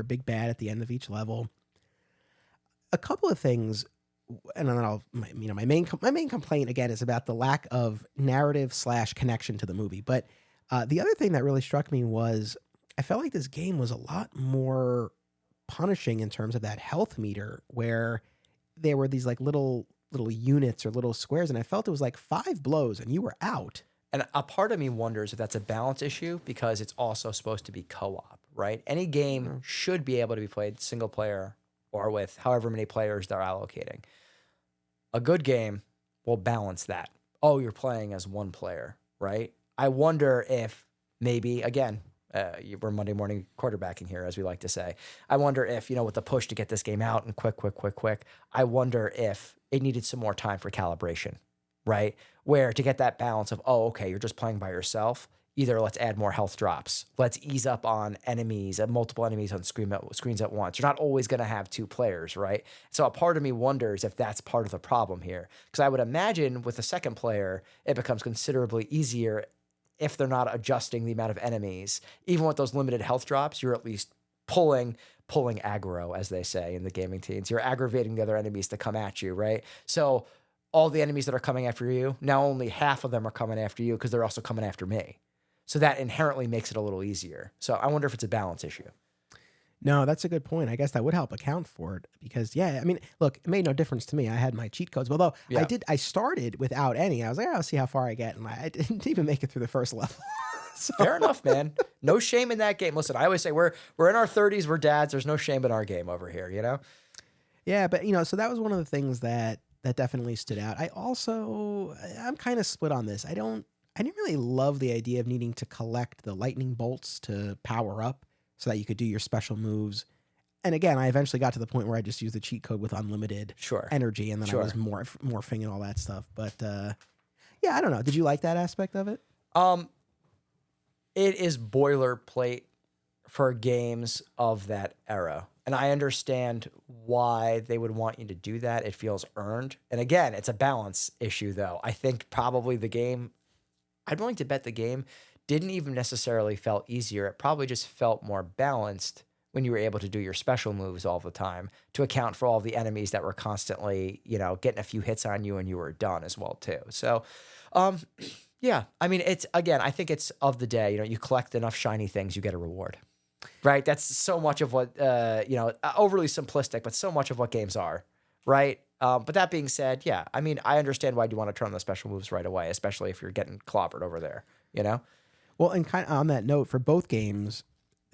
big bad at the end of each level. A couple of things, and then my main complaint again is about the lack of narrative / connection to the movie. But the other thing that really struck me was I felt like this game was a lot more punishing in terms of that health meter, where there were these like little units or little squares, and I felt it was like 5 blows and you were out. And a part of me wonders if that's a balance issue, because it's also supposed to be co-op, right? Any game should be able to be played single player or with however many players they're allocating. A good game will balance that. Oh, you're playing as one player, right? I wonder if maybe, again, we're Monday morning quarterbacking here, as we like to say. I wonder if, with the push to get this game out and quick, I wonder if it needed some more time for calibration, right? Where to get that balance of, oh, okay, you're just playing by yourself. Either let's add more health drops. Let's ease up on enemies, multiple enemies on screens at once. You're not always going to have 2 players, right? So a part of me wonders if that's part of the problem here. Because I would imagine with the second player, it becomes considerably easier if they're not adjusting the amount of enemies. Even with those limited health drops, you're at least pulling aggro, as they say in the gaming teens. You're aggravating the other enemies to come at you, right? So all the enemies that are coming after you, now only half of them are coming after you because they're also coming after me. So that inherently makes it a little easier. So I wonder if it's a balance issue. No, that's a good point. I guess that would help account for it because, yeah, I mean, look, it made no difference to me. I had my cheat codes, although I started without any. I was like, I'll see how far I get. And I didn't even make it through the first level. So. Fair enough, man. No shame in that game. Listen, I always say we're in our 30s, we're dads. There's no shame in our game over here, Yeah, but, so that was one of the things that definitely stood out. I'm kind of split on this. I didn't really love the idea of needing to collect the lightning bolts to power up so that you could do your special moves. And again, I eventually got to the point where I just used the cheat code with unlimited energy, and then I was morphing and all that stuff. But yeah, I don't know. Did you like that aspect of it? It is boilerplate for games of that era. And I understand why they would want you to do that. It feels earned. And again, it's a balance issue, though. I think probably the game, I'm willing to bet the game didn't even necessarily felt easier. It probably just felt more balanced when you were able to do your special moves all the time to account for all the enemies that were constantly, getting a few hits on you and you were done as well, too. So, yeah, I mean, I think it's of the day. You collect enough shiny things, you get a reward. Right? That's so much of what, overly simplistic, but so much of what games are, right? But that being said, yeah, I mean, I understand why you want to turn on the special moves right away, especially if you're getting clobbered over there, Well, and kind of on that note, for both games,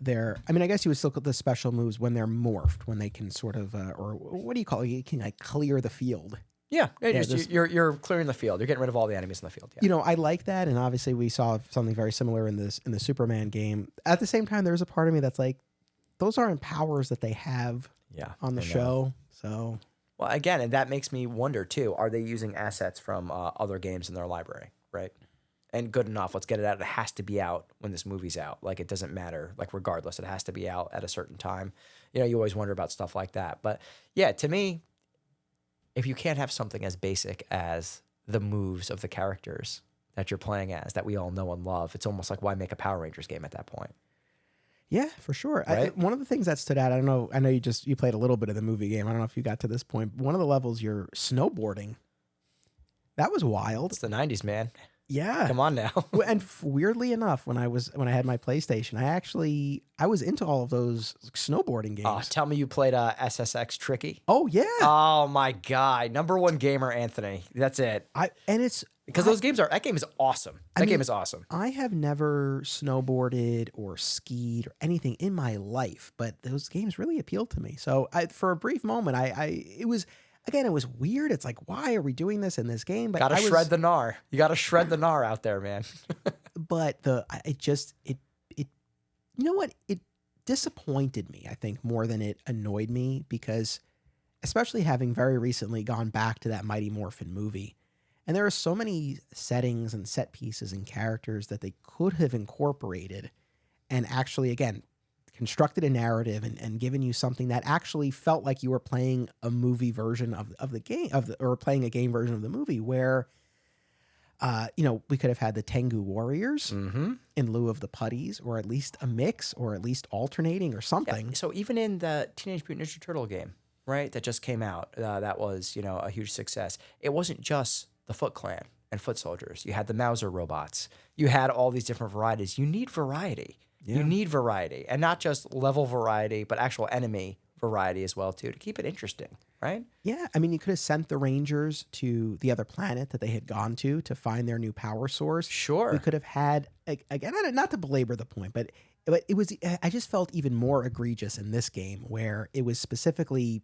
I guess you would still call the special moves when they're morphed, when they can sort of, or what do you call it? You can like clear the field. Yeah, you're clearing the field. You're getting rid of all the enemies in the field. Yeah. I like that, and obviously we saw something very similar in the Superman game. At the same time, there's a part of me that's like, those aren't powers that they have on the show. So, well, again, and that makes me wonder too: are they using assets from other games in their library, right? and good enough. Let's get it out. It has to be out when this movie's out. Like, it doesn't matter. Like, regardless, it has to be out at a certain time. You know, you always wonder about stuff like that. But yeah, to me, if you can't have something as basic as the moves of the characters that you're playing as, that we all know and love, it's almost like, why make a Power Rangers game at that point? Yeah, for sure. Right? One of the things that stood out, I know you played a little bit of the movie game. I don't know if you got to this point. But one of the levels, you're snowboarding. That was wild. It's the 90s, man. Yeah. Come on now. And weirdly enough, when I had my PlayStation, I was into all of those snowboarding games. Oh, tell me you played SSX Tricky. Oh yeah. Oh my God. #1 gamer, Anthony. That's it. Because that game is awesome. That game is awesome. I have never snowboarded or skied or anything in my life, but those games really appealed to me. So for a brief moment, it was weird. It's like, why are we doing this in this game? But gotta shred the gnar. You gotta shred the gnar out there, man. But you know what? It disappointed me, I think, more than it annoyed me, because especially having very recently gone back to that Mighty Morphin movie, and there are so many settings and set pieces and characters that they could have incorporated and actually, again, constructed a narrative and given you something that actually felt like you were playing a movie version of the game, or playing a game version of the movie, where we could have had the Tengu Warriors in lieu of the putties, or at least a mix, or at least alternating or something. Yeah, so even in the Teenage Mutant Ninja Turtle game, right, that just came out, that was, a huge success. It wasn't just the Foot Clan and Foot Soldiers. You had the Mauser robots. You had all these different varieties. You need variety. Yeah. You need variety, and not just level variety, but actual enemy variety as well, too, to keep it interesting, right? Yeah, I mean, you could have sent the Rangers to the other planet that they had gone to find their new power source. Sure. We could have had, again, not to belabor the point, but it was, I just felt even more egregious in this game, where it was specifically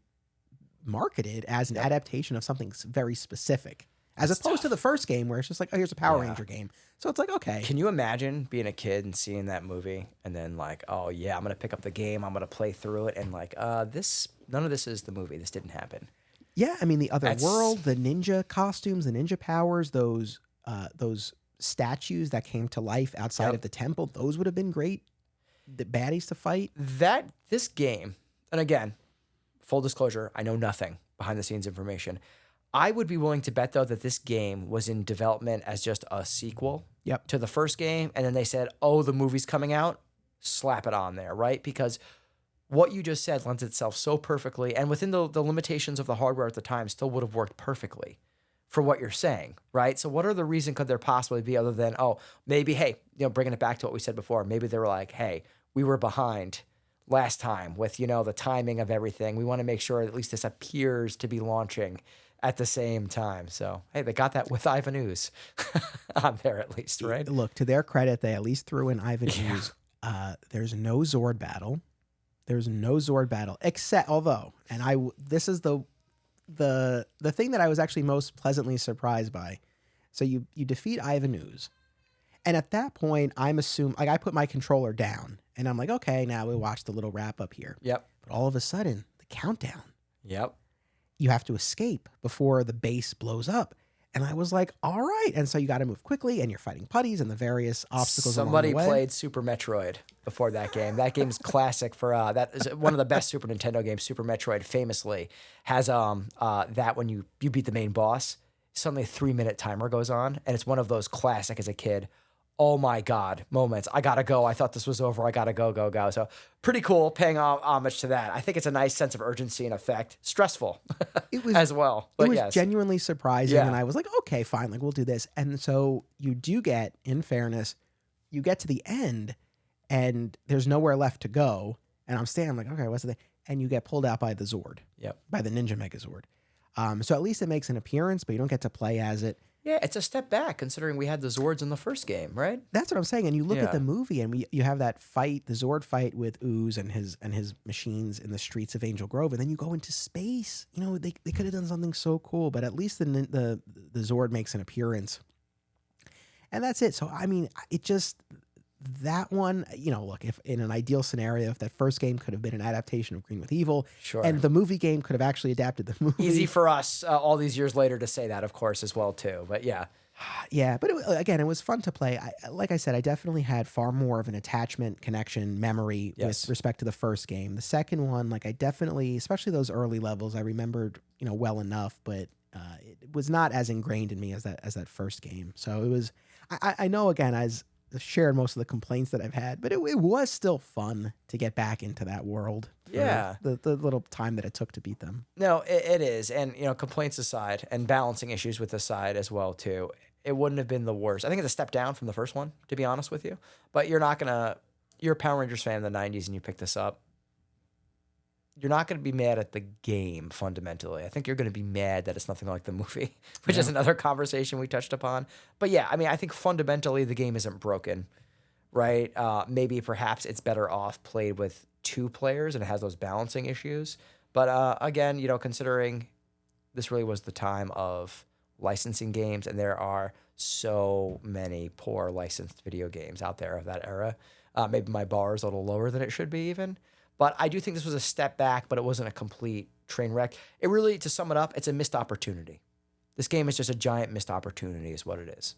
marketed as an adaptation of something very specific. As opposed to the first game, where it's just like, oh, here's a Power Ranger game. So it's like, okay. Can you imagine being a kid and seeing that movie and then like, oh yeah, I'm going to pick up the game, I'm going to play through it, and like, none of this is the movie. This didn't happen. Yeah, I mean, the other world, the ninja costumes, the ninja powers, those statues that came to life outside of the temple, those would have been great. The baddies to fight. This game, and again, full disclosure, I know nothing behind the scenes information. I would be willing to bet, though, that this game was in development as just a sequel to the first game. And then they said, oh, the movie's coming out, slap it on there, right? Because what you just said lends itself so perfectly, and within the limitations of the hardware at the time, still would have worked perfectly for what you're saying, right? So what other reason could there possibly be other than, oh, maybe, hey, bringing it back to what we said before, maybe they were like, hey, we were behind last time with, the timing of everything. We want to make sure at least this appears to be launching at the same time. So, hey, they got that with Ivan Ooze on there at least, right? Look, to their credit, they at least threw in Ivan Ooze. There's no Zord battle. There's no Zord battle, except, although, and this is the thing that I was actually most pleasantly surprised by. So you defeat Ivan Ooze, and at that point, I put my controller down, and I'm like, okay, now we watch the little wrap up here. Yep. But all of a sudden, the countdown. Yep. You have to escape before the base blows up. And I was like, all right. And so you got to move quickly, and you're fighting putties and the various obstacles Somebody along the way. played Super Metroid before that game. That game's classic for that is one of the best Super Nintendo games. Super Metroid famously has that when you beat the main boss, suddenly a 3-minute timer goes on, and it's one of those classic as a kid, oh my God moments. I gotta go. I thought this was over. I gotta go. So pretty cool, paying homage to that. I think it's a nice sense of urgency and effect. Stressful as well. But it was genuinely surprising, and I was like, okay, fine, like we'll do this. And so you do get, in fairness, you get to the end, and there's nowhere left to go. And I'm standing, I'm like, okay, what's the thing? And you get pulled out by the Zord, by the Ninja Megazord. So at least it makes an appearance, but you don't get to play as it. Yeah, it's a step back considering we had the Zords in the first game, right? That's what I'm saying. And you look at the movie, and you have that fight, the Zord fight with Ooze and his machines in the streets of Angel Grove, and then you go into space. They could have done something so cool, but at least the Zord makes an appearance, and that's it. So I mean, it just. That one, look, if in an ideal scenario, if that first game could have been an adaptation of Green with Evil, sure, and the movie game could have actually adapted the movie. Easy for us all these years later to say that, of course, as well, too. But yeah, Yeah, but again, it was fun to play. Like I said, I definitely had far more of an attachment, connection, memory Yes. with respect to the first game. The second one, like I definitely, especially those early levels, I remembered, well enough, but it was not as ingrained in me as that first game. So it was. I know again, I've shared most of the complaints that I've had, but it was still fun to get back into that world. For Yeah. the little time that it took to beat them. No, it is. And, complaints aside and balancing issues with the side as well, too, it wouldn't have been the worst. I think it's a step down from the first one, to be honest with you. But you're a Power Rangers fan in the 90s and you pick this up. You're not going to be mad at the game fundamentally. I think you're going to be mad that it's nothing like the movie, which is another conversation we touched upon. But yeah, I mean, I think fundamentally the game isn't broken, right? Maybe perhaps it's better off played with 2 players and it has those balancing issues. But again, considering this really was the time of licensing games, and there are so many poor licensed video games out there of that era. Maybe my bar is a little lower than it should be even. But I do think this was a step back, but it wasn't a complete train wreck. It really, to sum it up, it's a missed opportunity. This game is just a giant missed opportunity is what it is.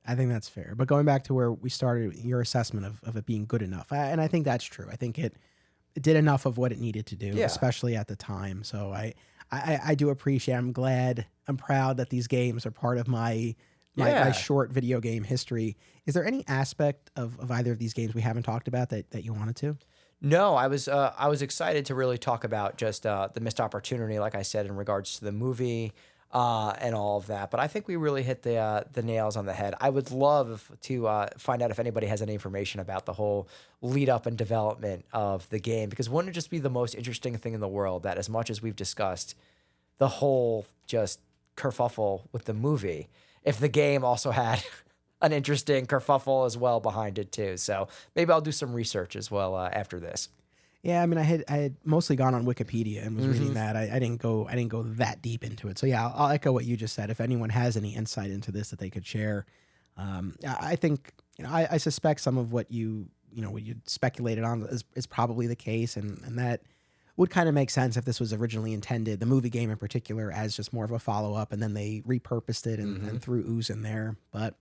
I think that's fair. But going back to where we started, your assessment of it being good enough, and I think that's true. I think it did enough of what it needed to do, especially at the time. So I do appreciate. I'm glad. I'm proud that these games are part of my short video game history. Is there any aspect of either of these games we haven't talked about that you wanted to? No, I was excited to really talk about just the missed opportunity, like I said, in regards to the movie and all of that. But I think we really hit the nails on the head. I would love to find out if anybody has any information about the whole lead up and development of the game, because wouldn't it just be the most interesting thing in the world that, as much as we've discussed the whole just kerfuffle with the movie, if the game also had an interesting kerfuffle as well behind it too. So maybe I'll do some research as well after this. Yeah, I mean, I had mostly gone on Wikipedia and was reading that. I didn't go that deep into it. So yeah, I'll echo what you just said. If anyone has any insight into this that they could share, I think I suspect some of what you speculated on is probably the case, and that would kind of make sense if this was originally intended, the movie game in particular, as just more of a follow up, and then they repurposed it and threw ooze in there. But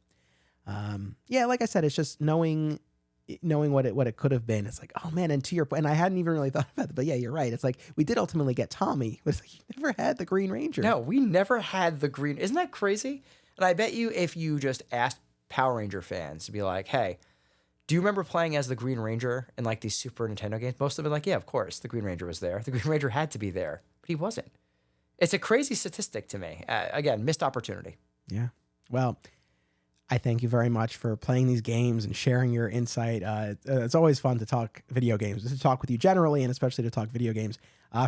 yeah, like I said, it's just knowing what it could have been. It's like, oh man, and to your point, and I hadn't even really thought about it, but yeah, you're right. It's like we did ultimately get Tommy, but it's like you never had the Green Ranger. No, we never had the Green. Isn't that crazy? And I bet you if you just asked Power Ranger fans to be like, hey, do you remember playing as the Green Ranger in like these Super Nintendo games? Most of them are like, yeah, of course, the Green Ranger was there. The Green Ranger had to be there, but he wasn't. It's a crazy statistic to me. Again, missed opportunity. Yeah. Well, I thank you very much for playing these games and sharing your insight. It's always fun to talk video games, to talk with you generally, and especially to talk video games.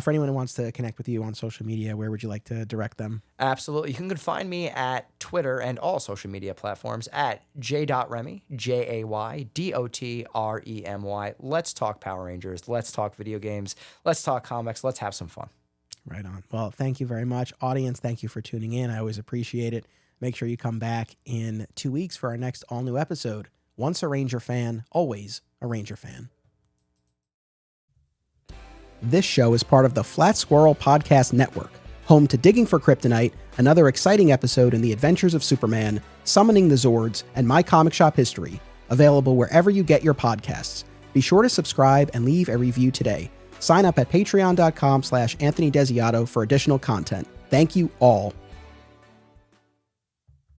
For anyone who wants to connect with you on social media, where would you like to direct them? Absolutely. You can find me at Twitter and all social media platforms at j.remy, JAYDOTREMY. Let's talk Power Rangers. Let's talk video games. Let's talk comics. Let's have some fun. Right on. Well, thank you very much. Audience, thank you for tuning in. I always appreciate it. Make sure you come back in 2 weeks for our next all-new episode. Once a Ranger fan, always a Ranger fan. This show is part of the Flat Squirrel Podcast Network, home to Digging for Kryptonite, another exciting episode in the adventures of Superman, Summoning the Zords, and My Comic Shop History, available wherever you get your podcasts. Be sure to subscribe and leave a review today. Sign up at patreon.com/Anthony Desiato for additional content. Thank you all